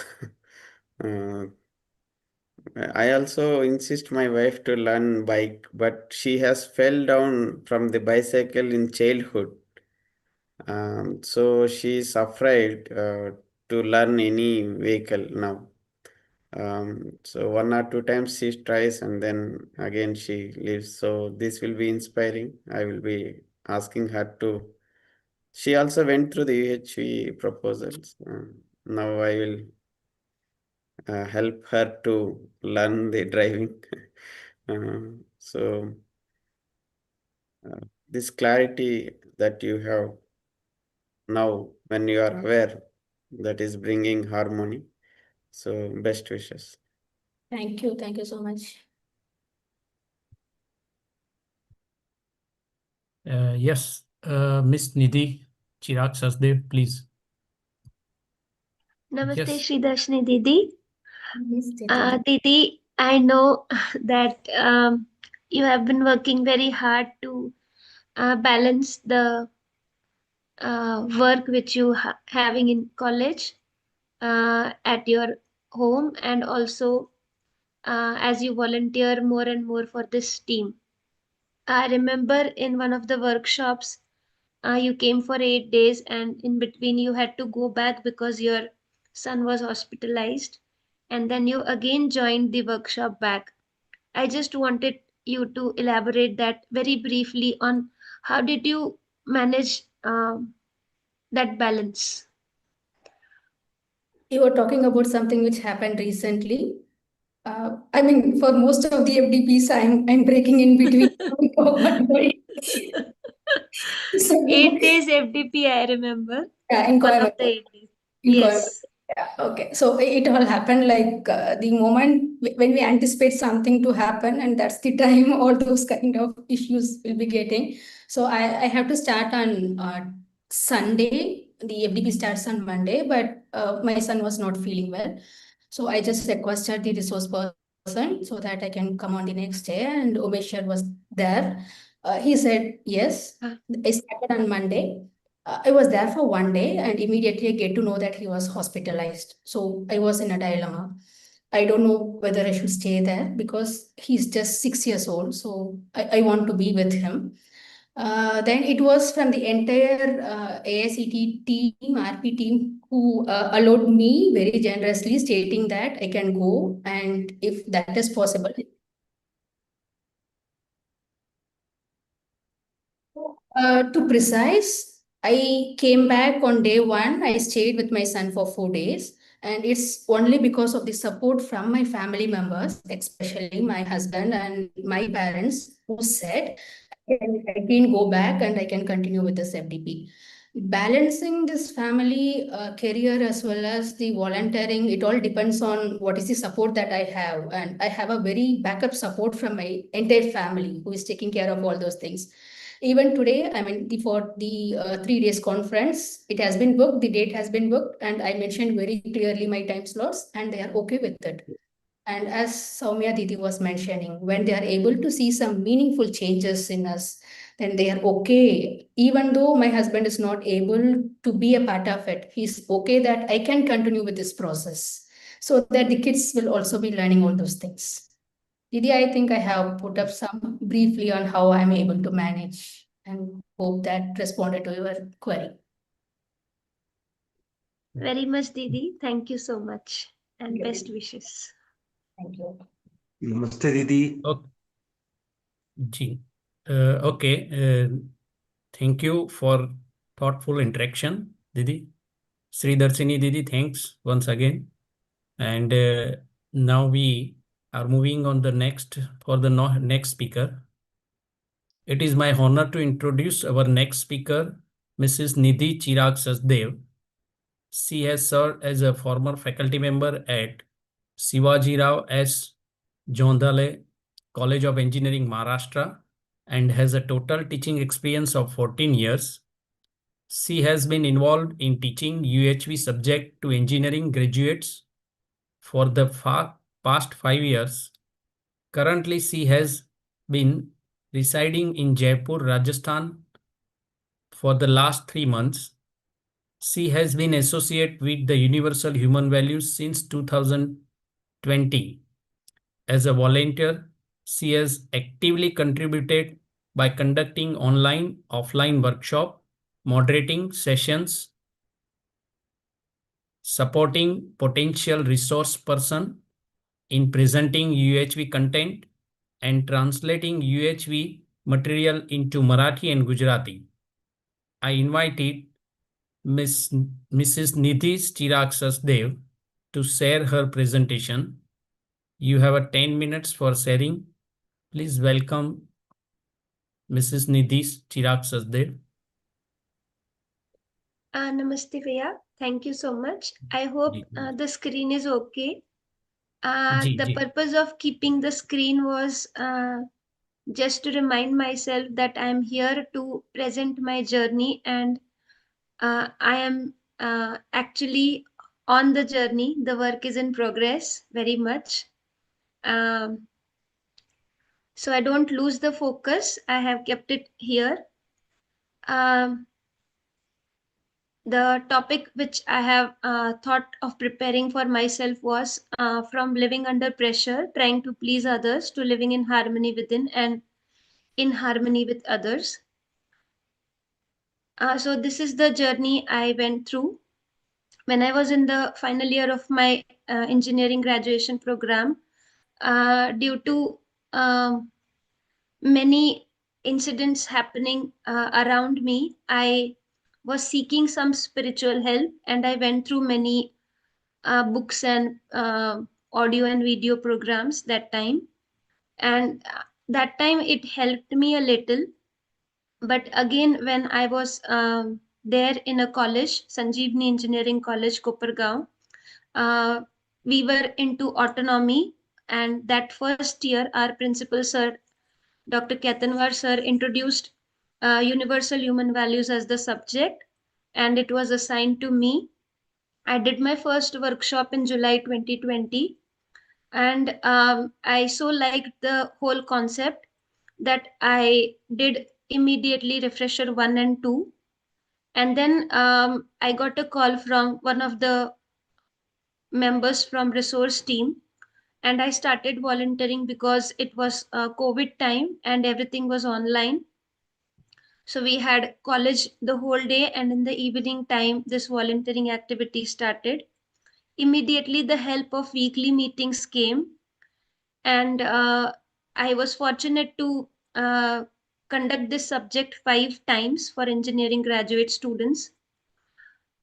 I also insist my wife to learn bike, but she has fell down from the bicycle in childhood. So she is afraid to learn any vehicle now. So one or two times she tries and then again she leaves. So this will be inspiring. I will be asking her to. She also went through the UHV proposals. Now I will help her to learn the driving. So this clarity that you have now when you are aware, that is bringing harmony. So best wishes. Thank you. Thank you so much. Yes, Miss Nidhi Chirag Sasdev, please. Namaste, Yes. Sridarshini Didi. Yes, Didi. Didi, I know that you have been working very hard to balance the work which you having in college at your home, and also as you volunteer more and more for this team. I remember in one of the workshops you came for 8 days, and in between you had to go back because your son was hospitalized, and then you again joined the workshop back. I just wanted you to elaborate that very briefly on how did you manage that balance. You were talking about something which happened recently. I mean, for most of the FDPs, I'm breaking in between. So, 8 days FDP, I remember. yeah, in One of Coimbatore. the 8 days. In Coimbatore. Yes. Yeah, okay. So it all happened like the moment when we anticipate something to happen, and that's the time all those kind of issues will be getting. So I have to start on Sunday. The FDP starts on Monday, but my son was not feeling well. So I just requested the resource person so that I can come on the next day, and Umeshwar was there. He said yes. I started on Monday. I was there for one day, and immediately I get to know that he was hospitalized. So I was in a dilemma. I don't know whether I should stay there because he's just 6 years old. So I want to be with him. Then it was from the entire AICT team, RP team, who allowed me very generously, stating that I can go, and if that is possible. To precise, I came back on day one. I stayed with my son for 4 days. And it's only because of the support from my family members, especially my husband and my parents, who said, I can go back and I can continue with this FDP. Balancing this family career as well as the volunteering, it all depends on what is the support that I have. And I have a very backup support from my entire family who is taking care of all those things. Even today, I mean, for the 3 days conference, it has been booked, the date has been booked, and I mentioned very clearly my time slots, and they are okay with it. And as Soumya Didi was mentioning, when they are able to see some meaningful changes in us, then they are okay. Even though my husband is not able to be a part of it, he's okay that I can continue with this process so that the kids will also be learning all those things. Didi, I think I have put up some briefly on how I'm able to manage, and hope that responded to your query. Very much, Didi. Thank you so much, and Thank you. best wishes. Thank you. Namaste, Didi. Ji. Okay. Thank you for thoughtful interaction, Didi. Sridarshini Didi, thanks once again. And now we are moving on the next next speaker. It is my honor to introduce our next speaker, Mrs. Nidhi Chirag Sachdev. She has served as a former faculty member at Shivaji Rao S. Jondale College of Engineering, Maharashtra, and has a total teaching experience of 14 years. She has been involved in teaching UHV subject to engineering graduates for the past 5 years. Currently, she has been residing in Jaipur, Rajasthan for the last 3 months. She has been associated with the Universal Human Values since 2020. As a volunteer, she has actively contributed by conducting online, offline workshop, moderating sessions, supporting potential resource person in presenting UHV content, and translating UHV material into Marathi and Gujarati. I invited Mrs. Nidhi Chirag Sachdev to share her presentation. You have 10 minutes for sharing. Please welcome Mrs. Nidhi Chirag Sachdev. Namaste, Veya. Thank you so much. I hope the screen is okay. The purpose of keeping the screen was just to remind myself that I am here to present my journey, and I am actually on the journey. The work is in progress very much. So I don't lose the focus. I have kept it here. The topic which I have thought of preparing for myself was from living under pressure, trying to please others, to living in harmony within and in harmony with others. So this is the journey I went through. When I was in the final year of my engineering graduation program, due to many incidents happening around me, I was seeking some spiritual help, and I went through many books and audio and video programs that time. And that time it helped me a little. But again, when I was there in a college, Sanjeevani Engineering College, Kopargaon, uh, we were into autonomy. And that first year, our principal sir, Dr. Ketanwar sir, introduced universal human values as the subject, and it was assigned to me. I did my first workshop in July 2020, and I so liked the whole concept that I did immediately refresher 1 and 2. And then I got a call from one of the members from resource team, and I started volunteering because it was COVID time and everything was online. So we had college the whole day, and in the evening time, this volunteering activity started. Immediately, the help of weekly meetings came, and I was fortunate to conduct this subject 5 times for engineering graduate students.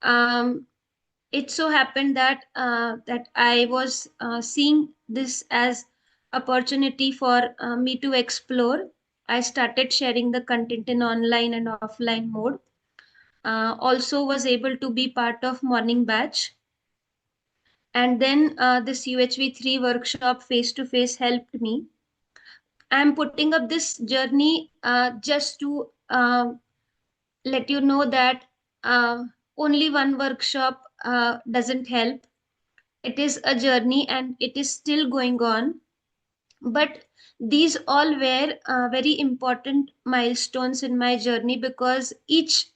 It so happened that I was seeing this as opportunity for me to explore. I started sharing the content in online and offline mode. Also was able to be part of morning batch. And then this UHV3 workshop face-to-face helped me. I'm putting up this journey just to let you know that only one workshop doesn't help. It is a journey and it is still going on. But these all were very important milestones in my journey, because each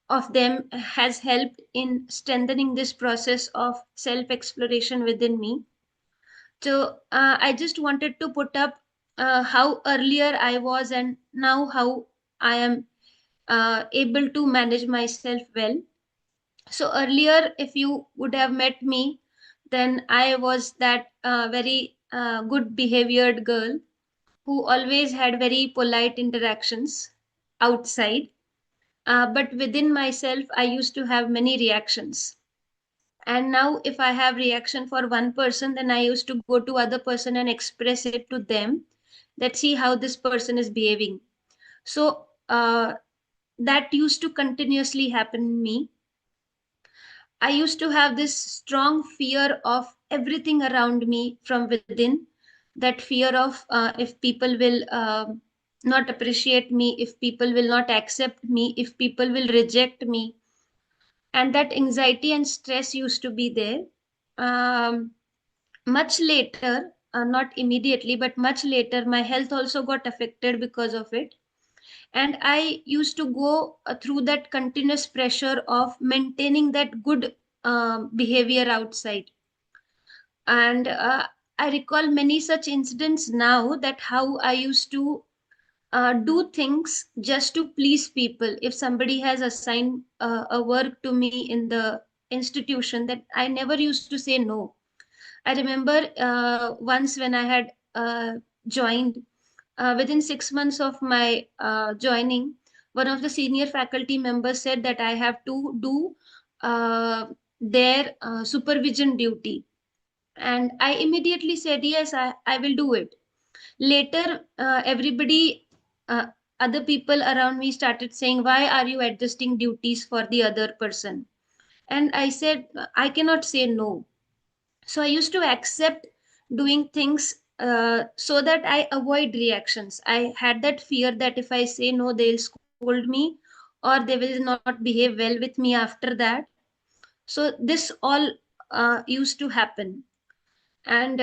of them has helped in strengthening this process of self exploration within me. So I just wanted to put up how earlier I was and now how I am able to manage myself well. So earlier, if you would have met me, then I was that very good behaviored girl who always had very polite interactions outside. But within myself, I used to have many reactions. And now if I have reaction for one person, then I used to go to other person and express it to them, that see how this person is behaving. So that used to continuously happen in me. I used to have this strong fear of everything around me from within. That fear of if people will not appreciate me, if people will not accept me, if people will reject me. And that anxiety and stress used to be there. Much later, not immediately, but much later, my health also got affected because of it. And I used to go through that continuous pressure of maintaining that good behavior outside. And I recall many such incidents now, that how I used to do things just to please people. If somebody has assigned a work to me in the institution, that I never used to say no. I remember once when I had joined, within 6 months of my joining, one of the senior faculty members said that I have to do their supervision duty. And I immediately said, yes, I will do it. Later, everybody, other people around me started saying, why are you adjusting duties for the other person? And I said, I cannot say no. So I used to accept doing things so that I avoid reactions. I had that fear that if I say no, they'll scold me, or they will not behave well with me after that. So this all used to happen. And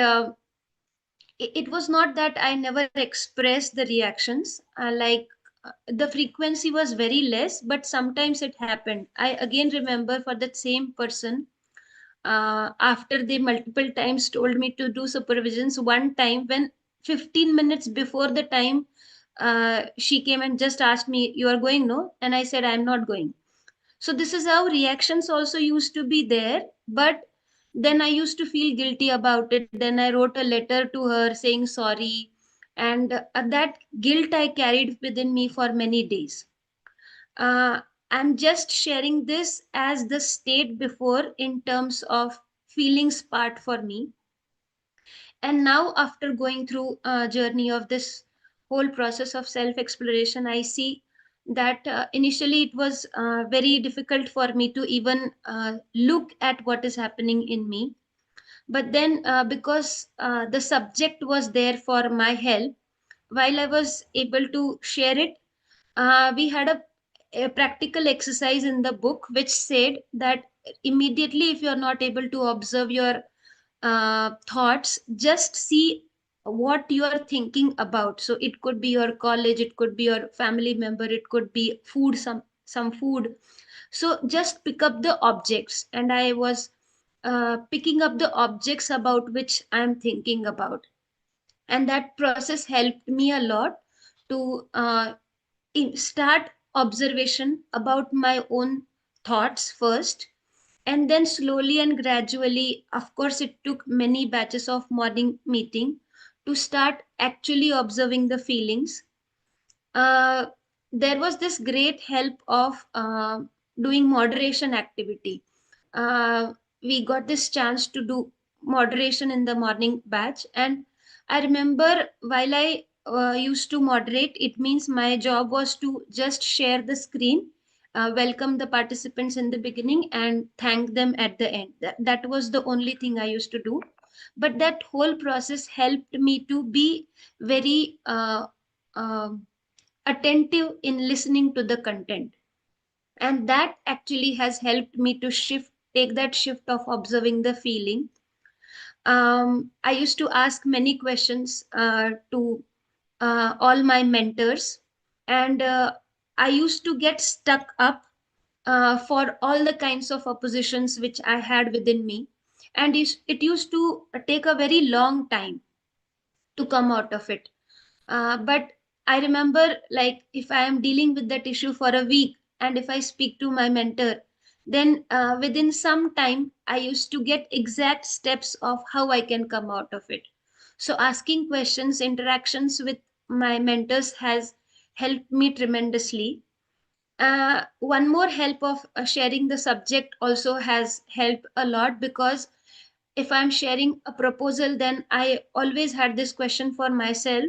it was not that I never expressed the reactions. The frequency was very less, but sometimes it happened. I again remember for that same person, after they multiple times told me to do supervisions, one time when 15 minutes before the time, she came and just asked me, you are going, no? And I said, I'm not going. So this is how reactions also used to be there, but then I used to feel guilty about it. Then I wrote a letter to her saying sorry, and that guilt I carried within me for many days. I'm just sharing this as the state before in terms of feelings part for me. And now, after going through a journey of this whole process of self exploration, I see that initially it was very difficult for me to even look at what is happening in me. But then, because the subject was there for my help, while I was able to share it, we had a practical exercise in the book which said that immediately, if you're not able to observe your thoughts, just see what you are thinking about. So it could be your college, it could be your family member, it could be food, some food. So just pick up the objects, and I was picking up the objects about which I'm thinking about, and that process helped me a lot to start observation about my own thoughts first, and then slowly and gradually, of course it took many batches of morning meeting to start actually observing the feelings. uh, there was this great help of doing moderation activity. We got this chance to do moderation in the morning batch, and I remember while I used to moderate, it means my job was to just share the screen, welcome the participants in the beginning, and thank them at the end. That was the only thing I used to do. But that whole process helped me to be very attentive in listening to the content, and that actually has helped me to take that shift of observing the feeling. I used to ask many questions to all my mentors, and I used to get stuck up for all the kinds of oppositions which I had within me, and it used to take a very long time to come out of it. But I remember, like, if I am dealing with that issue for a week, and if I speak to my mentor, then within some time, I used to get exact steps of how I can come out of it. So, asking questions, interactions with my mentors has helped me tremendously. One more help of sharing the subject also has helped a lot, because if I'm sharing a proposal, then I always had this question for myself: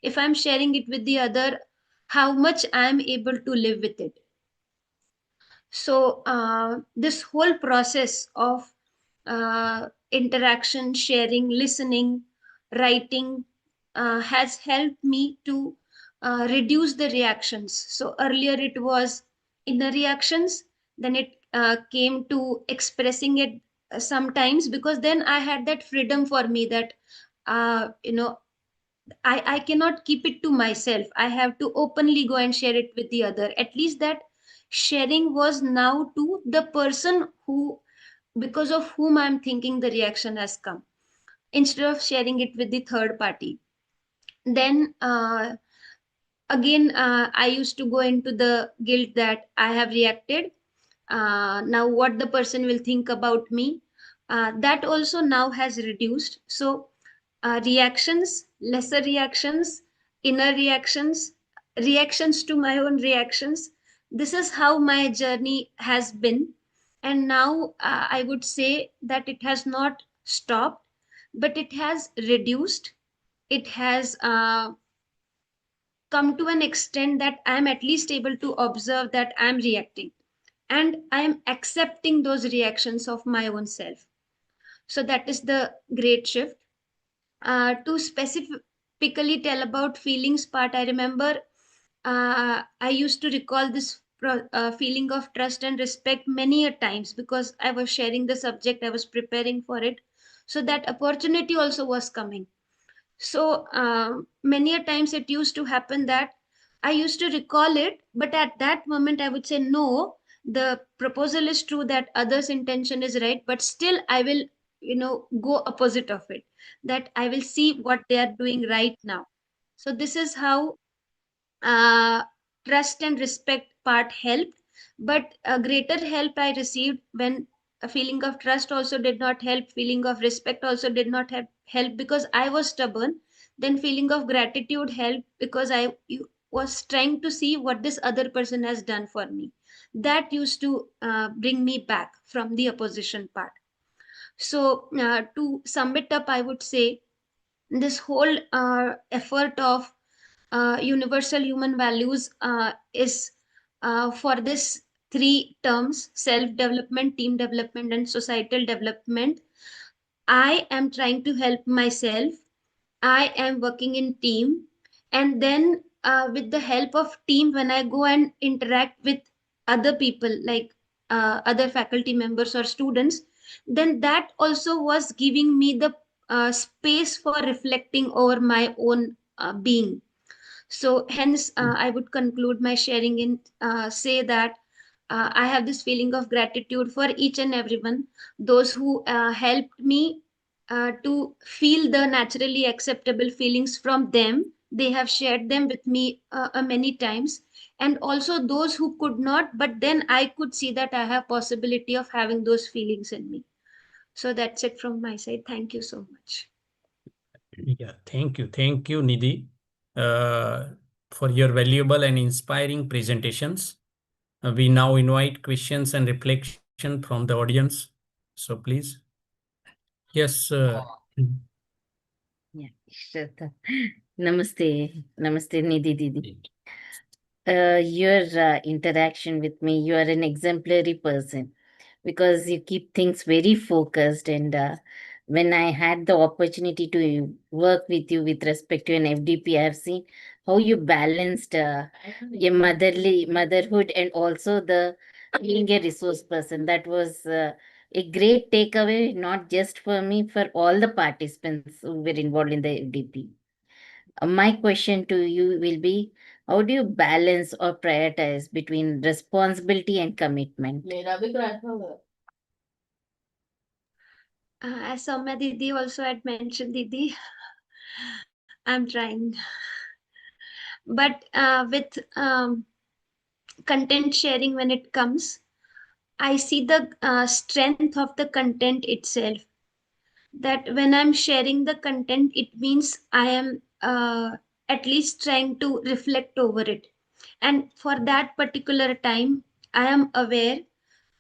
if I'm sharing it with the other, how much I'm able to live with it. So this whole process of interaction, sharing, listening, writing has helped me to reduce the reactions. So earlier it was inner reactions, then it came to expressing it sometimes, because then I had that freedom for me that you know, I cannot keep it to myself. I have to openly go and share it with the other. At least that sharing was now to the person who, because of whom I'm thinking the reaction has come, instead of sharing it with the third party. Then again, I used to go into the guilt that I have reacted. Now, what the person will think about me, that also now has reduced. So reactions, lesser reactions, inner reactions, reactions to my own reactions. This is how my journey has been. And now I would say that it has not stopped, but it has reduced. It has come to an extent that I'm at least able to observe that I'm reacting, and I'm accepting those reactions of my own self. So that is the great shift. To specifically tell about feelings part, I remember I used to recall this feeling of trust and respect many a times, because I was sharing the subject, I was preparing for it. So that opportunity also was coming. So many a times it used to happen that I used to recall it, but at that moment I would say, no, the proposal is true, that others' intention is right, but still I will, go opposite of it, that I will see what they are doing right now. So this is how uh, trust and respect part helped. But a greater help I received when a feeling of trust also did not help, feeling of respect also did not help because I was stubborn. Then feeling of gratitude helped because was trying to see what this other person has done for me. That used to bring me back from the opposition part. So to sum it up, I would say this whole effort of universal human values is for this three terms: self development, team development, and societal development. I am trying to help myself, I am working in team, and then with the help of team, when I go and interact with other people like other faculty members or students, then that also was giving me the space for reflecting over my own being. So hence I would conclude my sharing in say that I have this feeling of gratitude for each and everyone, those who helped me to feel the naturally acceptable feelings from them. They have shared them with me many times, and also those who could not, but then I could see that I have possibility of having those feelings in me. So that's it from my side. Thank you so much. Yeah, thank you, Nidhi, for your valuable and inspiring presentations. We now invite questions and reflection from the audience. So please. Yes. Yeah, sure. Namaste, Nidhi Didi. Your interaction with me, you are an exemplary person because you keep things very focused. And when I had the opportunity to work with you with respect to an FDP, I've seen how you balanced your motherhood and also the being a resource person. That was a great takeaway, not just for me, for all the participants who were involved in the FDP. My question to you will be, how do you balance or prioritize between responsibility and commitment? As Soumya Didi also had mentioned, Didi, I'm trying. But with content sharing, when it comes, I see the strength of the content itself. That when I'm sharing the content, it means I am at least trying to reflect over it. And for that particular time, I am aware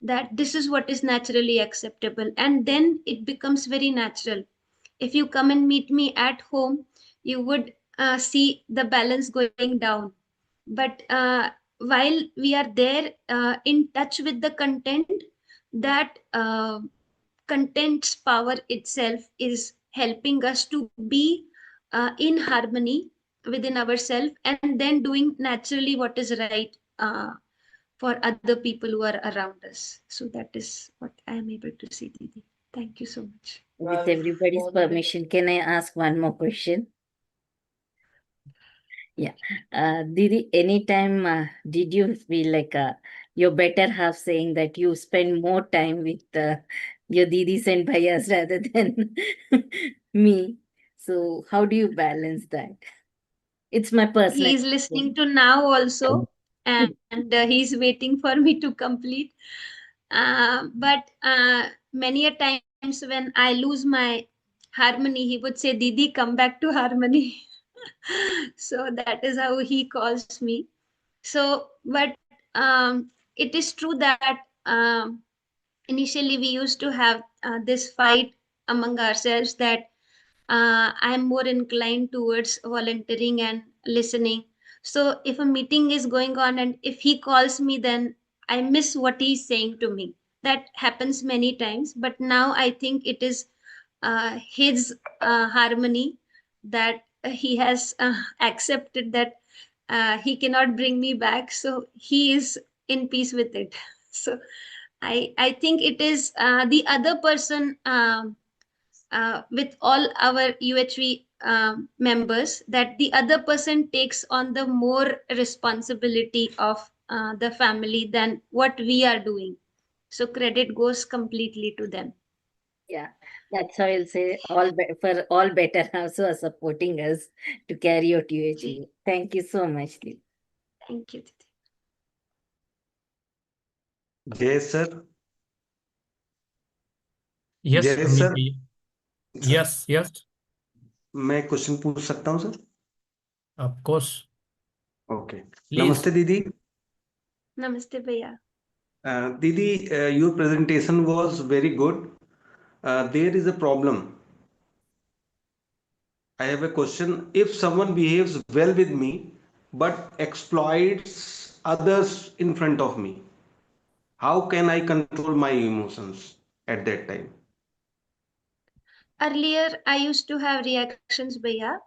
that this is what is naturally acceptable. And then it becomes very natural. If you come and meet me at home, you would see the balance going down. But while we are there in touch with the content, that content's power itself is helping us to be in harmony within ourselves, and then doing naturally what is right for other people who are around us. So that is what I am able to see, Didi. Thank you so much. With everybody's permission, can I ask one more question? Yeah. Didi, anytime did you feel like your better half saying that you spend more time with your Didis and Bhaias rather than me? So how do you balance that? It's my personal. He is listening to now also, and he's waiting for me to complete. But many a times when I lose my harmony, he would say, Didi, come back to harmony. So that is how he calls me. So, but it is true that initially we used to have this fight among ourselves that I'm more inclined towards volunteering and listening. So if a meeting is going on and if he calls me, then I miss what he's saying to me. That happens many times. But now I think it is his harmony that he has accepted that he cannot bring me back. So he is in peace with it. So I think it is the other person. With all our UHV members, that the other person takes on the more responsibility of the family than what we are doing. So credit goes completely to them. Yeah, that's how I'll say for all better house who are supporting us to carry out UHV. Thank you so much, Lee. Thank you. जय sir Yes, जय Amit sir bhaiya. Yes, yes, मैं question पूछ सकता हूँ sir? of course. Okay Please. नमस्ते दीदी. Namaste, Bhaiya. Didi, your presentation was very good. There is a problem. I have a question. If someone behaves well with me but exploits others in front of me, how can I control my emotions at that time? Earlier, I used to have reactions, Bhaiya,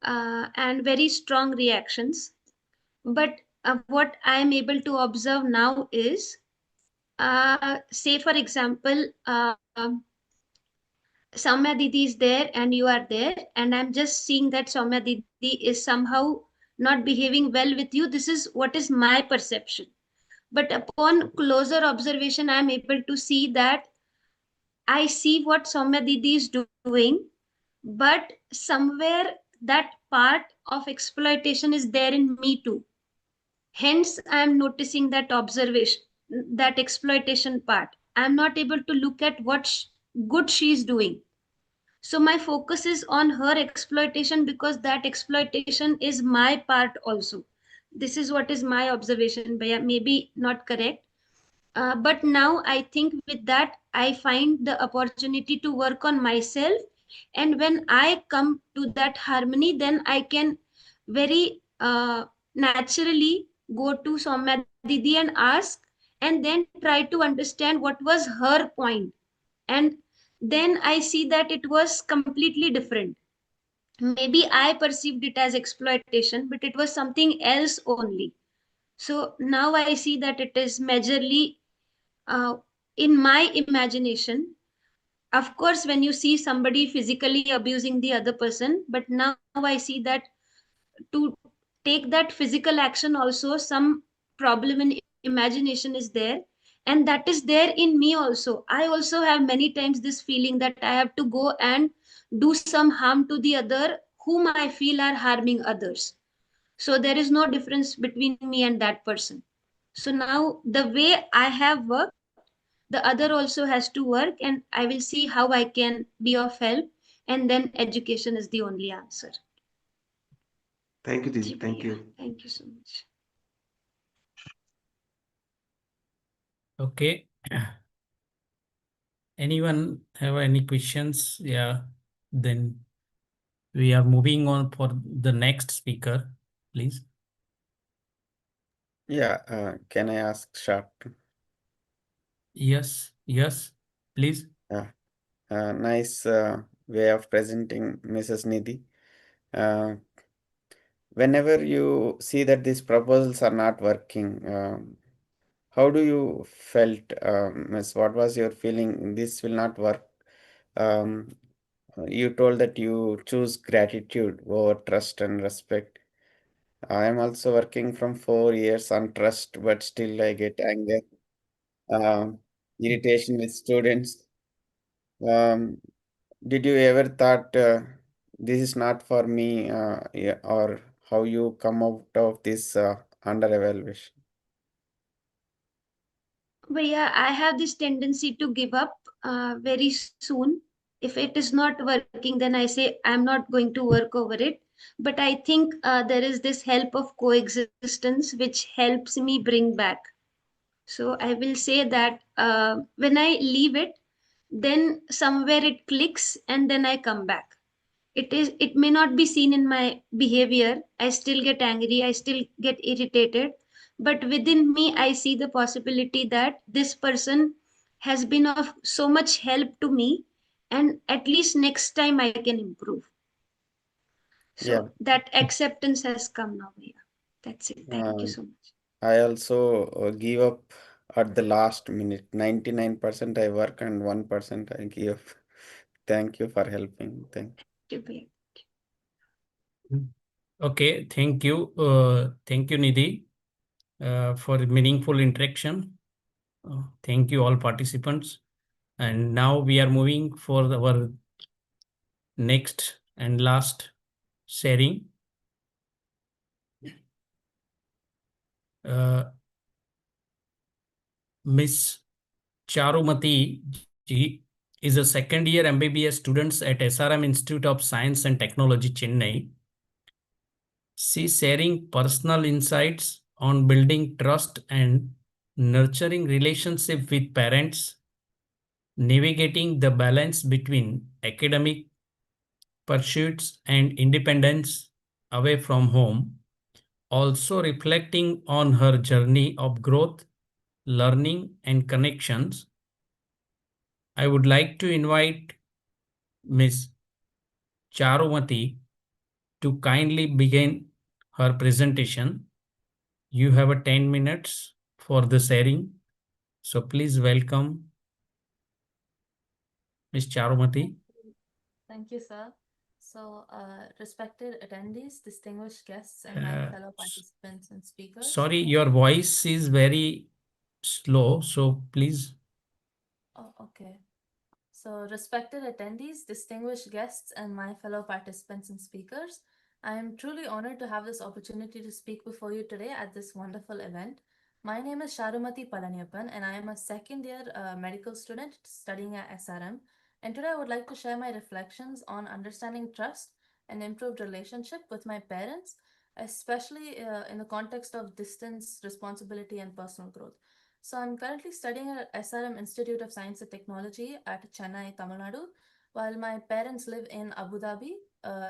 and very strong reactions. But what I am able to observe now is, say for example, Soumya Didi is there and you are there, and I'm just seeing that Soumya Didi is somehow not behaving well with you. This is what is my perception. But upon closer observation, I'm able to see that I see what Soumya Didi is doing, but somewhere that part of exploitation is there in me too. Hence, I am noticing that observation, that exploitation part. I'm not able to look at what good she is doing. So my focus is on her exploitation because that exploitation is my part also. This is what is my observation, but maybe not correct. But now I think with that, I find the opportunity to work on myself. And when I come to that harmony, then I can very naturally go to Soumya Didi and ask, and then try to understand what was her point. And then I see that it was completely different. Maybe I perceived it as exploitation, but it was something else only. So now I see that it is majorly in my imagination. Of course, when you see somebody physically abusing the other person, but now I see that to take that physical action also, some problem in imagination is there, and that is there in me also. I also have many times this feeling that I have to go and do some harm to the other whom I feel are harming others. So there is no difference between me and that person. So now the way I have worked, the other also has to work, and I will see how I can be of help, and then education is the only answer. Thank you, Didi. Thank you. Thank you so much. Okay. Anyone have any questions? Yeah. Then we are moving on for the next speaker, please. Yeah, can I ask short? Yes, yes, please. Nice way of presenting, Mrs. Nidhi. Whenever you see that these proposals are not working, how do you felt, Miss? What was your feeling? This will not work. You told that you choose gratitude over trust and respect. I am also working from 4 years on trust, but still I get anger, irritation with students. Um, did you ever thought this is not for me, yeah, or how you come out of this under evaluation? But yeah, I have this tendency to give up very soon. If it is not working, then I say I'm not going to work over it. But I think there is this help of coexistence which helps me bring back. So I will say that when I leave it, then somewhere it clicks and then I come back. It may not be seen in my behavior. I still get angry, I still get irritated, but within me I see the possibility that this person has been of so much help to me, and at least next time I can improve. So Yeah. that acceptance has come now. Yeah, that's it. Thank you so much. I also give up at the last minute. 99% I work and 1% I give. Thank you for helping. Thank you. Okay, thank you. Thank you, Nidhi, for meaningful interaction. Thank you, all participants. And now we are moving for our next and last sharing. Miss Sharumathi G is a second year MBBS student at SRM Institute of Science and Technology, Chennai. She's sharing personal insights on building trust and nurturing relationship with parents, navigating the balance between academic pursuits and independence away from home, also reflecting on her journey of growth, learning, and connections. I would like to invite Ms. Charumati to kindly begin her presentation. You have a 10 minutes for the sharing. So please welcome Ms. Charumati. Thank you, sir. So, respected attendees, distinguished guests, and my fellow participants and speakers. Sorry, your voice is very slow, so please. Oh, okay. So, respected attendees, distinguished guests, and my fellow participants and speakers, I am truly honored to have this opportunity to speak before you today at this wonderful event. My name is Sharumathi Palaniappan, and I am a second year medical student studying at SRM. And today I would like to share my reflections on understanding trust and improved relationship with my parents, especially in the context of distance, responsibility, and personal growth. So I'm currently studying at SRM Institute of Science and Technology at Chennai, Tamil Nadu, while my parents live in Abu Dhabi,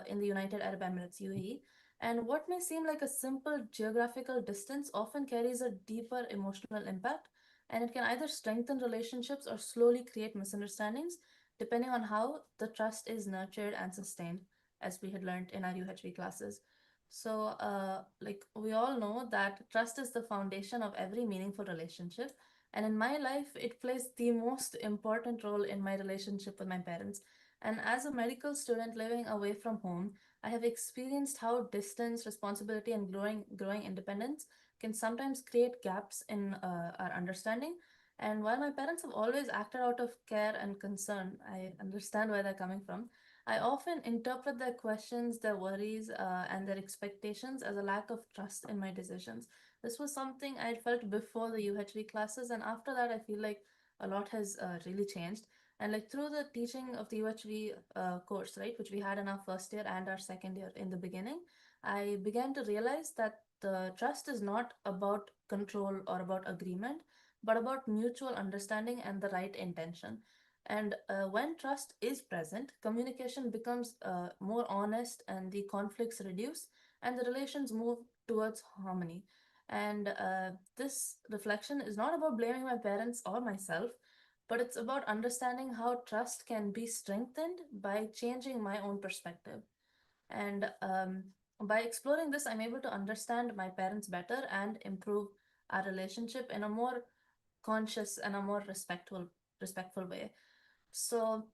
in the United Arab Emirates, UAE. And what may seem like a simple geographical distance often carries a deeper emotional impact, and it can either strengthen relationships or slowly create misunderstandings, depending on how the trust is nurtured and sustained, as we had learned in our UHV classes. So, like we all know that trust is the foundation of every meaningful relationship. And in my life, it plays the most important role in my relationship with my parents. And as a medical student living away from home, I have experienced how distance, responsibility, and growing independence can sometimes create gaps in our understanding. And while my parents have always acted out of care and concern, I understand where they're coming from. I often interpret their questions, their worries, and their expectations as a lack of trust in my decisions. This was something I felt before the UHV classes, and after that, I feel like a lot has really changed. And like through the teaching of the UHV course, right, which we had in our first year and our second year in the beginning, I began to realize that the trust is not about control or about agreement, but about mutual understanding and the right intention. And when trust is present, communication becomes more honest and the conflicts reduce and the relations move towards harmony. And this reflection is not about blaming my parents or myself, but it's about understanding how trust can be strengthened by changing my own perspective. And by exploring this, I'm able to understand my parents better and improve our relationship in a more conscious and a more respectful way. So,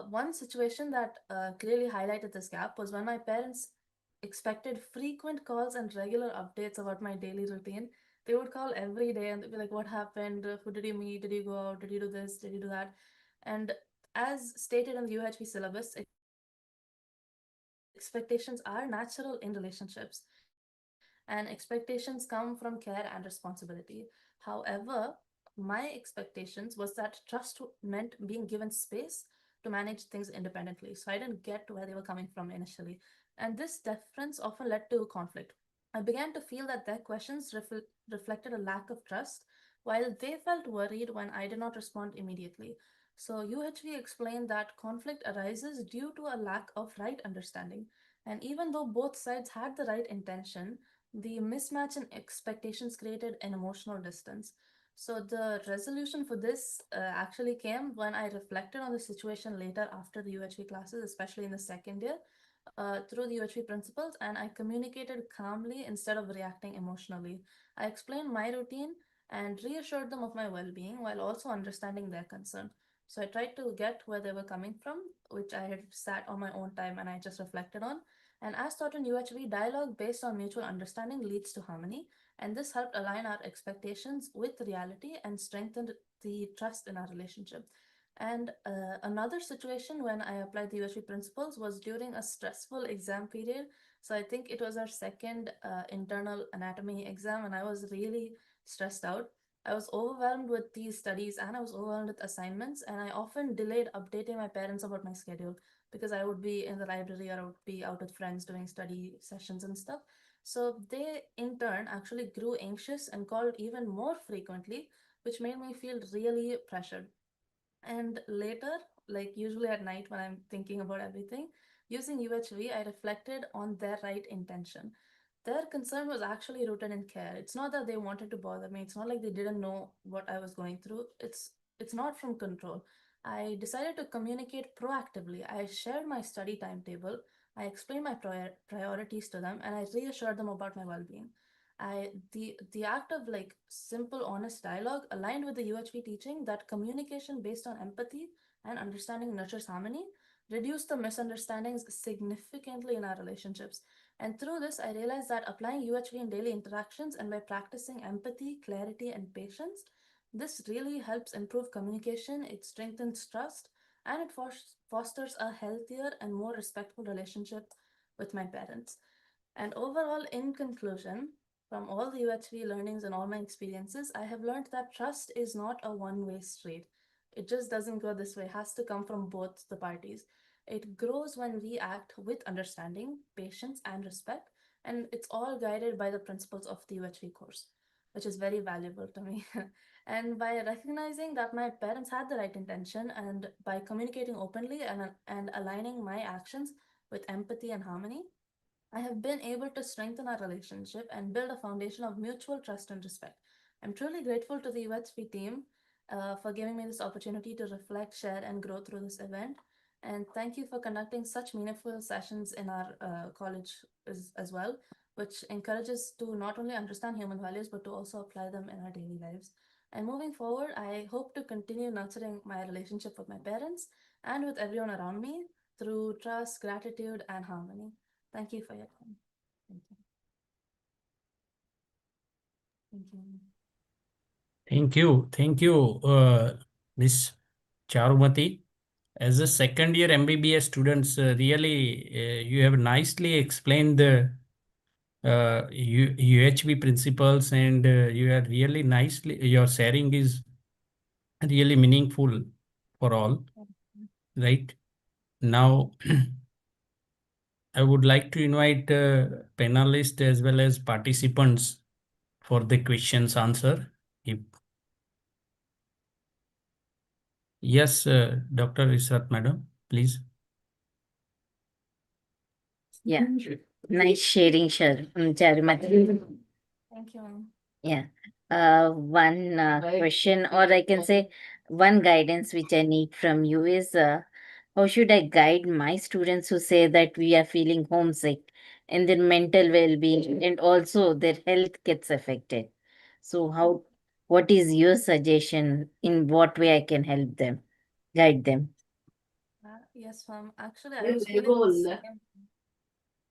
one situation that clearly highlighted this gap was when my parents expected frequent calls and regular updates about my daily routine. They would call every day and they'd be like, "What happened? Who did you meet? Did you go out? Did you do this? Did you do that?" And as stated in the UHP syllabus, expectations are natural in relationships, and expectations come from care and responsibility. However, my expectations was that trust meant being given space to manage things independently. So I didn't get where they were coming from initially. And this difference often led to conflict. I began to feel that their questions reflected a lack of trust, while they felt worried when I did not respond immediately. So UHV explained that conflict arises due to a lack of right understanding. And even though both sides had the right intention, the mismatch in expectations created an emotional distance. So the resolution for this actually came when I reflected on the situation later after the UHV classes, especially in the second year, through the UHV principles, and I communicated calmly instead of reacting emotionally. I explained my routine and reassured them of my well-being while also understanding their concern. So I tried to get where they were coming from, which I had sat on my own time and I just reflected on. And as taught in UHV, dialogue based on mutual understanding leads to harmony, and this helped align our expectations with reality and strengthened the trust in our relationship. And another situation when I applied the UHV principles was during a stressful exam period. So I think it was our second internal anatomy exam, and I was really stressed out. I was overwhelmed with these studies and I was overwhelmed with assignments, and I often delayed updating my parents about my schedule because I would be in the library or I would be out with friends doing study sessions and stuff. So they in turn actually grew anxious and called even more frequently, which made me feel really pressured. And later, like usually at night when I'm thinking about everything, using UHV, I reflected on their right intention. Their concern was actually rooted in care. It's not that they wanted to bother me. It's not like they didn't know what I was going through. It's not from control. I decided to communicate proactively. I shared my study timetable. I explained my priorities to them, and I reassured them about my well-being. The act of like simple, honest dialogue aligned with the UHV teaching that communication based on empathy and understanding nurtures harmony, reduced the misunderstandings significantly in our relationships. And through this, I realized that applying UHV in daily interactions and by practicing empathy, clarity, and patience, this really helps improve communication, it strengthens trust, and it fosters a healthier and more respectful relationship with my parents. And overall, in conclusion, from all the UHV learnings and all my experiences, I have learned that trust is not a one-way street. It just doesn't go this way. It has to come from both the parties. It grows when we act with understanding, patience, and respect, and it's all guided by the principles of the UHV course, which is very valuable to me. And by recognizing that my parents had the right intention, and by communicating openly and aligning my actions with empathy and harmony, I have been able to strengthen our relationship and build a foundation of mutual trust and respect. I'm truly grateful to the UHP team for giving me this opportunity to reflect, share, and grow through this event. And thank you for conducting such meaningful sessions in our college as well, which encourages to not only understand human values, but to also apply them in our daily lives. And moving forward, I hope to continue nurturing my relationship with my parents and with everyone around me through trust, gratitude, and harmony. Thank you for your time. Thank you. Thank you. Thank you. Thank you, Miss Charumathi. As a second year MBBS students, really, you have nicely explained the UHV principles, and you are really nicely, your sharing is really meaningful for all, right? Now, I would like to invite panelists as well as participants for the questions answer. Yes, Dr. Israt, madam, please. Yeah, nice sharing, Charumathi. Thank you, ma'am. Yeah. One question, or I can say one guidance which I need from you is how should I guide my students who say that we are feeling homesick and their mental well-being and also their health gets affected? So what is your suggestion in what way I can help them, guide them? Yes, ma'am. Actually, I was feeling the same.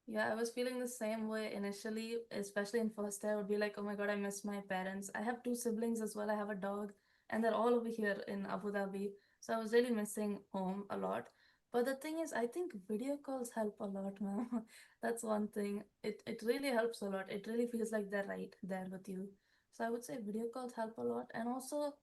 Yeah, I was feeling the same way initially, especially in first year. I would be like, oh my God, I miss my parents. I have two siblings as well. I have a dog, and they're all over here in Abu Dhabi. So I was really missing home a lot. But the thing is, I think video calls help a lot, ma'am. That's one thing. It really helps a lot. It really feels like they're right there with you. So I would say video calls help a lot. And also,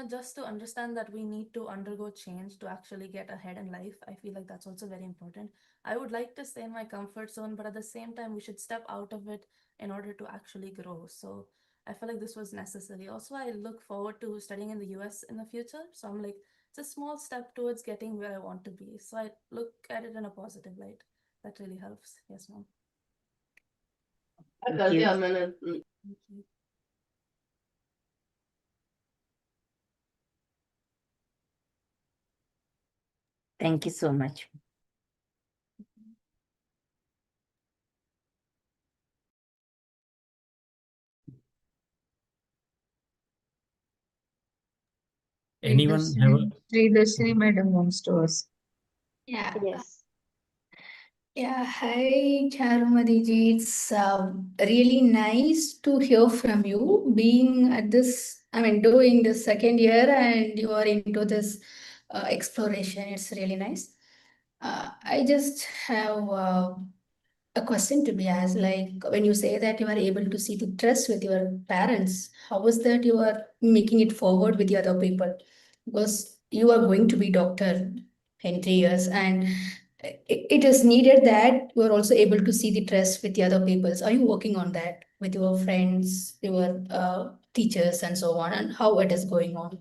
just to understand that we need to undergo change to actually get ahead in life. I feel like that's also very important. I would like to stay in my comfort zone, but at the same time, we should step out of it in order to actually grow. So I feel like this was necessary. Also, I look forward to studying in the US in the future. So I'm like, it's a small step towards getting where I want to be. So I look at it in a positive light. That really helps. Yes, ma'am. Thank you. Thank you. Thank you so much. Anyone have a... Sridarshini madam wants to ask. Yeah. Yes. Yeah, hi Sharumathi ji. It's really nice to hear from you. Being at this, doing the second year and you are into this exploration. It's really nice. I just have a question to be asked, like when you say that you are able to see the trust with your parents, how is that you are making it forward with the other people? Because you are going to be doctor in 3 years, and it is needed that you are also able to see the trust with the other peoples. Are you working on that with your friends, your teachers, and so on, and how it is going on?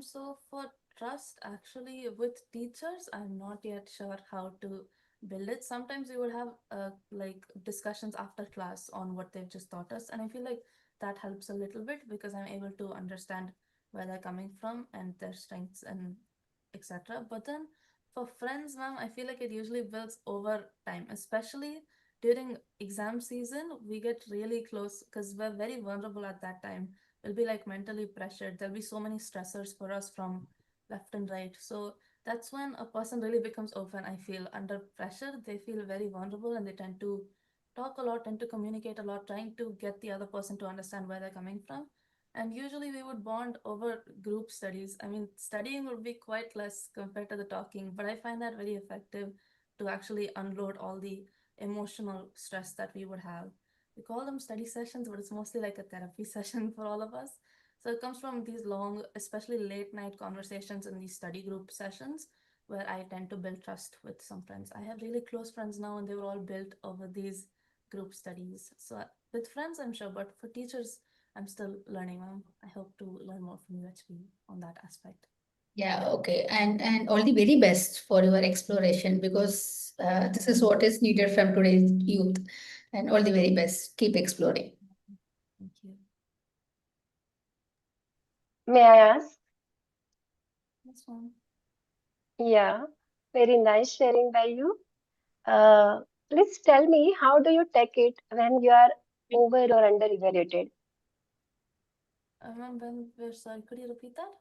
So for trust, actually, with teachers, I'm not yet sure how to build it. Sometimes we would have like discussions after class on what they've just taught us, and I feel like that helps a little bit because I'm able to understand where they're coming from and their strengths and etc. But then for friends, ma'am, I feel like it usually builds over time, especially during exam season. We get really close because we're very vulnerable at that time. We'll be like mentally pressured. There'll be so many stressors for us from left and right. So that's when a person really becomes open. I feel under pressure, they feel very vulnerable and they tend to talk a lot, tend to communicate a lot, trying to get the other person to understand where they're coming from. And usually we would bond over group studies. I mean, studying would be quite less compared to the talking, but I find that very effective to actually unload all the emotional stress that we would have. We call them study sessions, but it's mostly like a therapy session for all of us. So it comes from these long, especially late night conversations in these study group sessions where I tend to build trust with some friends. I have really close friends now, and they were all built over these group studies. So with friends, I'm sure, but for teachers, I'm still learning, ma'am. I hope to learn more from UHB on that aspect. Yeah, okay. And all the very best for your exploration, because this is what is needed from today's youth. And all the very best. Keep exploring. Thank you. May I ask? Yes, ma'am. Yeah, very nice sharing by you. Please tell me, how do you take it when you are over or under evaluated? Ma'am, sorry, could you repeat that?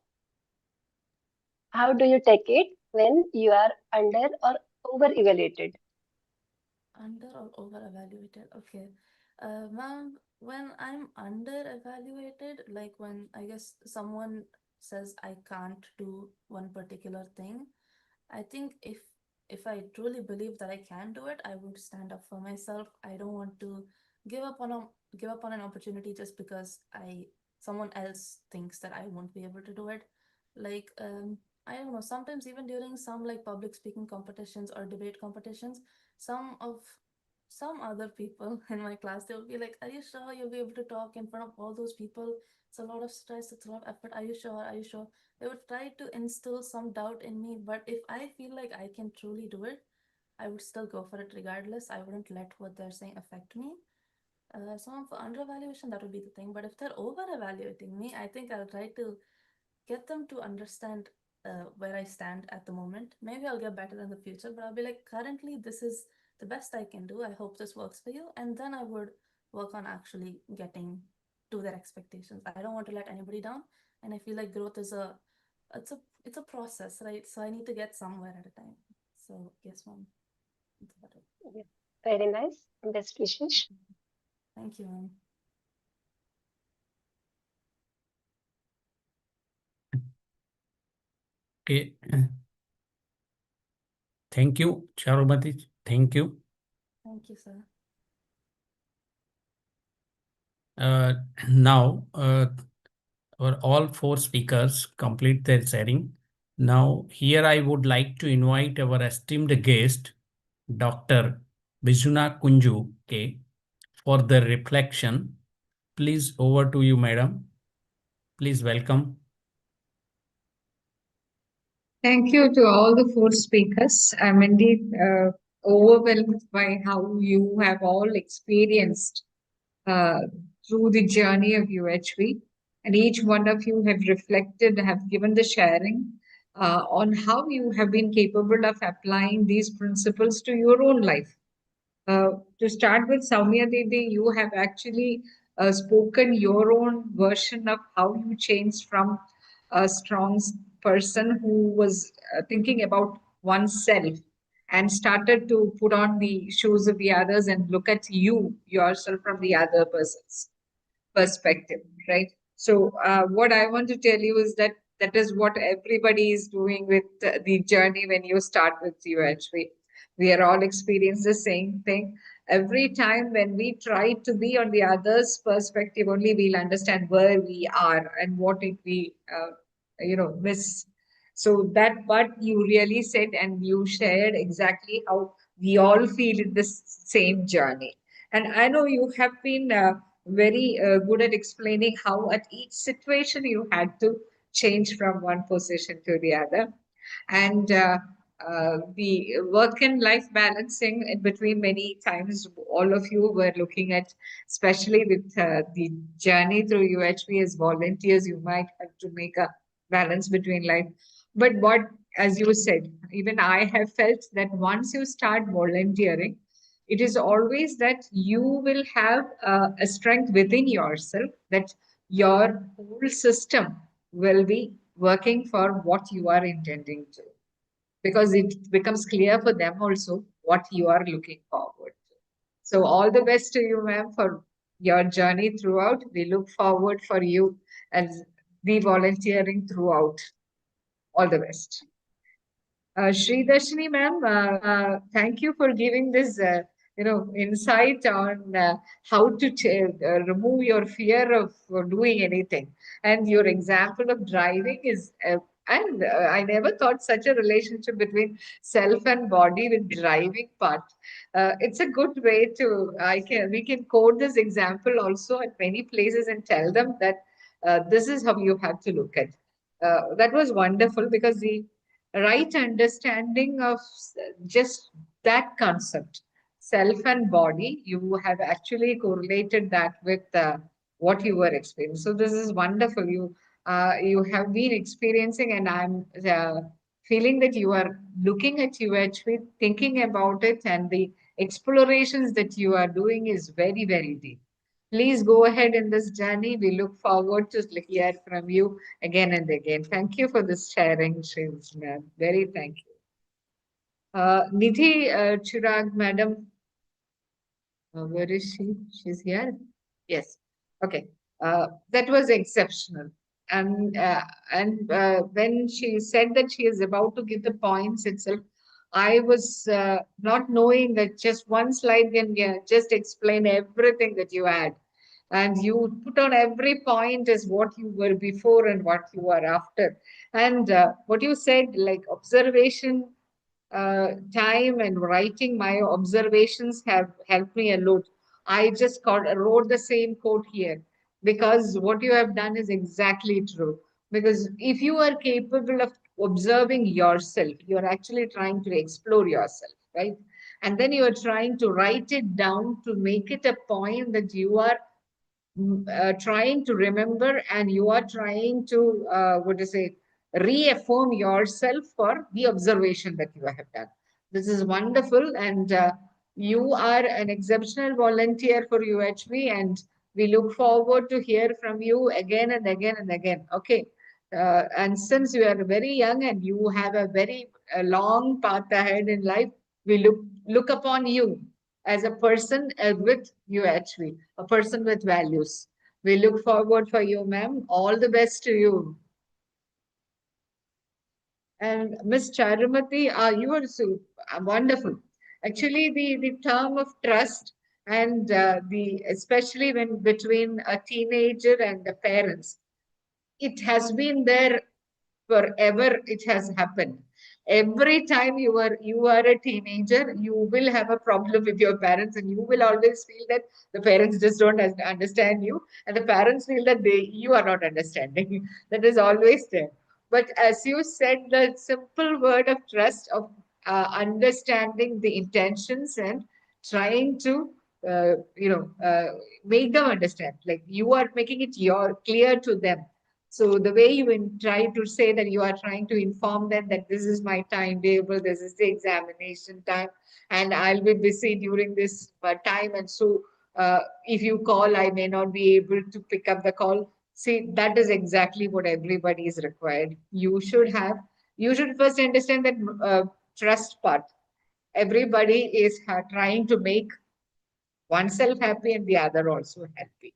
How do you take it when you are under or over evaluated? Under or over evaluated? Okay. Ma'am, when I'm under evaluated, like when I guess someone says I can't do one particular thing, I think if I truly believe that I can do it, I would stand up for myself. I don't want to give up on a give up on an opportunity just because someone else thinks that I won't be able to do it. Like I don't know, sometimes even during some like public speaking competitions or debate competitions, some other people in my class, they will be like, are you sure you'll be able to talk in front of all those people? It's a lot of stress, it's a lot of effort. Are you sure? Are you sure? They would try to instill some doubt in me, but if I feel like I can truly do it, I would still go for it regardless. I wouldn't let what they're saying affect me. So for under evaluation, that would be the thing. But if they're over evaluating me, I think I'll try to get them to understand where I stand at the moment. Maybe I'll get better in the future, but I'll be like, currently, this is the best I can do. I hope this works for you. And then I would work on actually getting to their expectations. I don't want to let anybody down. And I feel like growth is it's a process, right? So I need to get somewhere at a time. So yes, ma'am. Yeah, very nice. Best wishes. Thank you, ma'am. Okay. Thank you, Sharumathi. Thank you. Thank you, sir. Now, our all four speakers complete their sharing. Now, here I would like to invite our esteemed guest, Dr. Bijuna Kunju, okay, for the reflection. Please, over to you, madam. Please welcome. Thank you to all the four speakers. I'm indeed overwhelmed by how you have all experienced uh, through the journey of UHV. And each one of you have reflected, have given the sharing on how you have been capable of applying these principles to your own life. To start with, Soumya Didi, you have actually spoken your own version of how you changed from a strong person who was thinking about oneself and started to put on the shoes of the others and look at you yourself from the other person's perspective, right? So, what I want to tell you is that that is what everybody is doing with the journey when you start with UHV. We are all experiencing the same thing. Every time when we try to be on the other's perspective, only we'll understand where we are and what it we miss. So that what you really said, and you shared exactly how we all feel in this same journey. And I know you have been very good at explaining how at each situation you had to change from one position to the other. And the work and life balancing in between, many times all of you were looking at, especially with the journey through UHV as volunteers, you might have to make a balance between life. But what, as you said, even I have felt that once you start volunteering, it is always that you will have a strength within yourself, that your whole system will be working for what you are intending to, because it becomes clear for them also what you are looking forward to. So all the best to you, ma'am, for your journey throughout. We look forward for you and be volunteering throughout. All the best. Sridarshini ma'am, thank you for giving this insight on how to remove your fear of doing anything. And your example of driving is, and I never thought such a relationship between self and body with driving part. It's a good way to, we can quote this example also at many places and tell them that this is how you have to look at. That was wonderful, because the right understanding of just that concept, self and body, you have actually correlated that with what you were experiencing. So this is wonderful. You have been experiencing, and I'm feeling that you are looking at UHV, thinking about it, and the explorations that you are doing is very, very deep. Please go ahead in this journey. We look forward to hear from you again and again. Thank you for this sharing, Shrins, ma'am. Very thank you. Nidhi Chirag, madam, where is she? She's here? Yes. Okay. That was exceptional. And when she said that she is about to give the points itself, I was not knowing that just one slide can just explain everything that you had. And you put on every point as what you were before and what you are after. And what you said, like observation, time and writing my observations have helped me a lot. I just wrote the same quote here, because what you have done is exactly true. Because if you are capable of observing yourself, you're actually trying to explore yourself, right? And then you are trying to write it down to make it a point that you are trying to remember, and you are trying to reaffirm yourself for the observation that you have done. This is wonderful, and you are an exceptional volunteer for UHV, and we look forward to hear from you again and again and again. Okay. And since you are very young and you have a very long path ahead in life, we look upon you as a person with UHV, a person with values. We look forward for you, ma'am. All the best to you. And Ms. Sharumathi, you are so wonderful. Actually, the term of trust, and especially when between a teenager and the parents, it has been there forever. It has happened. Every time you are a teenager, you will have a problem with your parents, and you will always feel that the parents just don't understand you, and the parents feel that you are not understanding. That is always there. But as you said, the simple word of trust, of understanding the intentions and trying to make them understand, like you are making it clear to them. So the way you try to say that you are trying to inform them that this is my timetable, this is the examination time, and I'll be busy during this time. And so if you call, I may not be able to pick up the call. See, that is exactly what everybody is required. You should first understand that trust part. Everybody is trying to make oneself happy and the other also happy.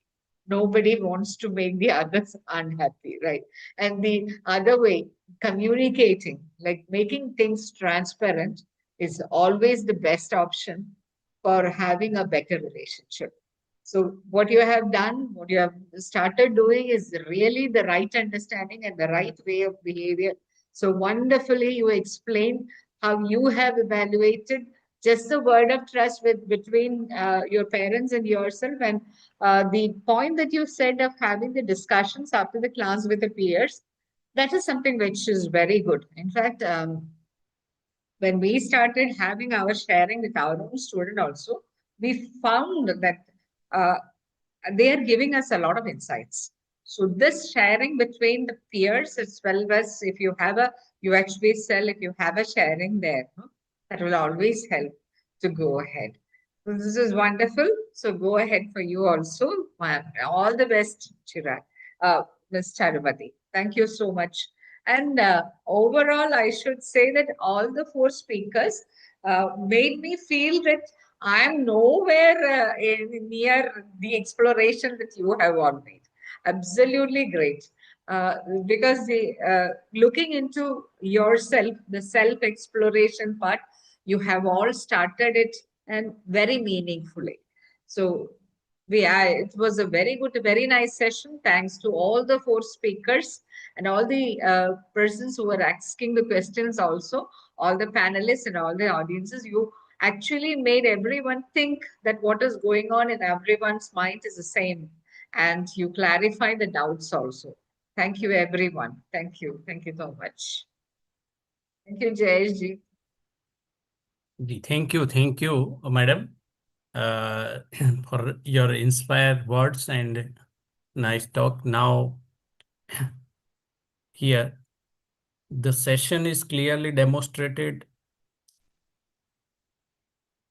Nobody wants to make the others unhappy, right? And the other way, communicating, like making things transparent, is always the best option for having a better relationship. So what you have done, what you have started doing is really the right understanding and the right way of behavior. So wonderfully you explained how you have evaluated just the word of trust between your parents and yourself, and the point that you said of having the discussions after the class with the peers, that is something which is very good. In fact, when we started having our sharing with our own student also, we found that uh, they are giving us a lot of insights. So this sharing between the peers, as well as if you have a UHB cell, if you have a sharing there, no, that will always help to go ahead. So this is wonderful. So go ahead for you also. All the best, Chirag. Ms. Sharumathi. Thank you so much. And overall, I should say that all the four speakers made me feel that I'm nowhere near the exploration that you have all made. Absolutely great. Because looking into yourself, the self-exploration part, you have all started it and very meaningfully. So it was a very good, very nice session. Thanks to all the four speakers and all the persons who were asking the questions also, all the panelists and all the audiences. You actually made everyone think that what is going on in everyone's mind is the same. And you clarify the doubts also. Thank you, everyone. Thank you. Thank you so much. Thank you, Jayesh ji. Thank you, madam, for your inspired words and nice talk. Now, here, the session is clearly demonstrated.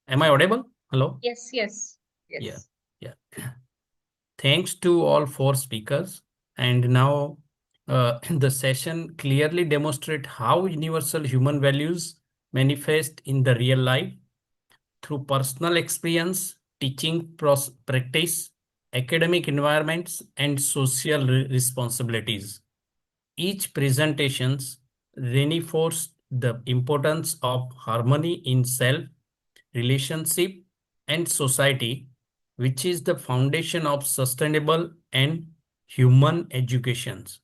Am I audible? Hello? Yes, yes, yes. Yeah. Thanks to all four speakers. And now the session clearly demonstrates how universal human values manifest in the real life through personal experience, teaching practice, academic environments, and social responsibilities. Each presentations reinforced the importance of harmony in self, relationship, and society, which is the foundation of sustainable and human educations.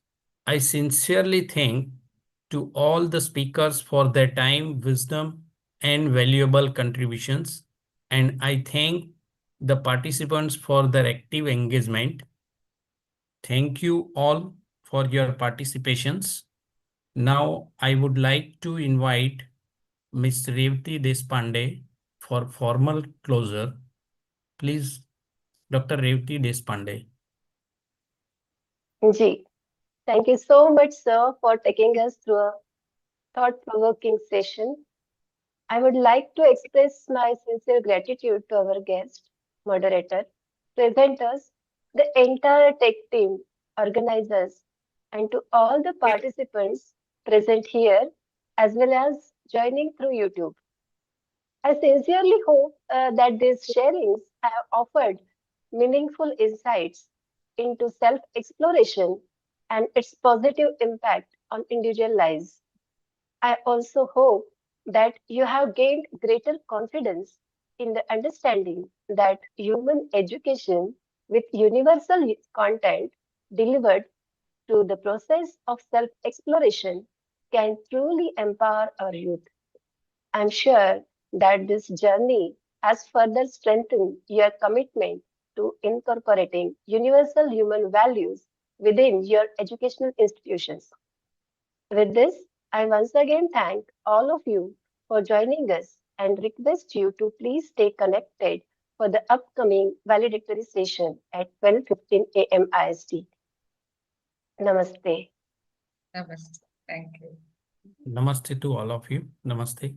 I sincerely thank to all the speakers for their time, wisdom, and valuable contributions. And I thank the participants for their active engagement. Thank you all for your participations. Now I would like to invite Ms. Revati Deshpande for formal closure. Please, Dr. Revati Deshpande. Ji, thank you so much, sir, for taking us through a thought-provoking session. I would like to express my sincere gratitude to our guest, moderator, presenters, the entire tech team, organizers, and to all the participants present here as well as joining through YouTube. I sincerely hope that these sharings have offered meaningful insights into self-exploration and its positive impact on individual lives. I also hope that you have gained greater confidence in the understanding that human education with universal content delivered to the process of self-exploration can truly empower our youth. I'm sure that this journey has further strengthened your commitment to incorporating universal human values within your educational institutions. With this, I once again thank all of you for joining us and request you to please stay connected for the upcoming valedictory session at 12:15 a.m. IST. Namaste. Namaste. Thank you. Namaste to all of you. Namaste.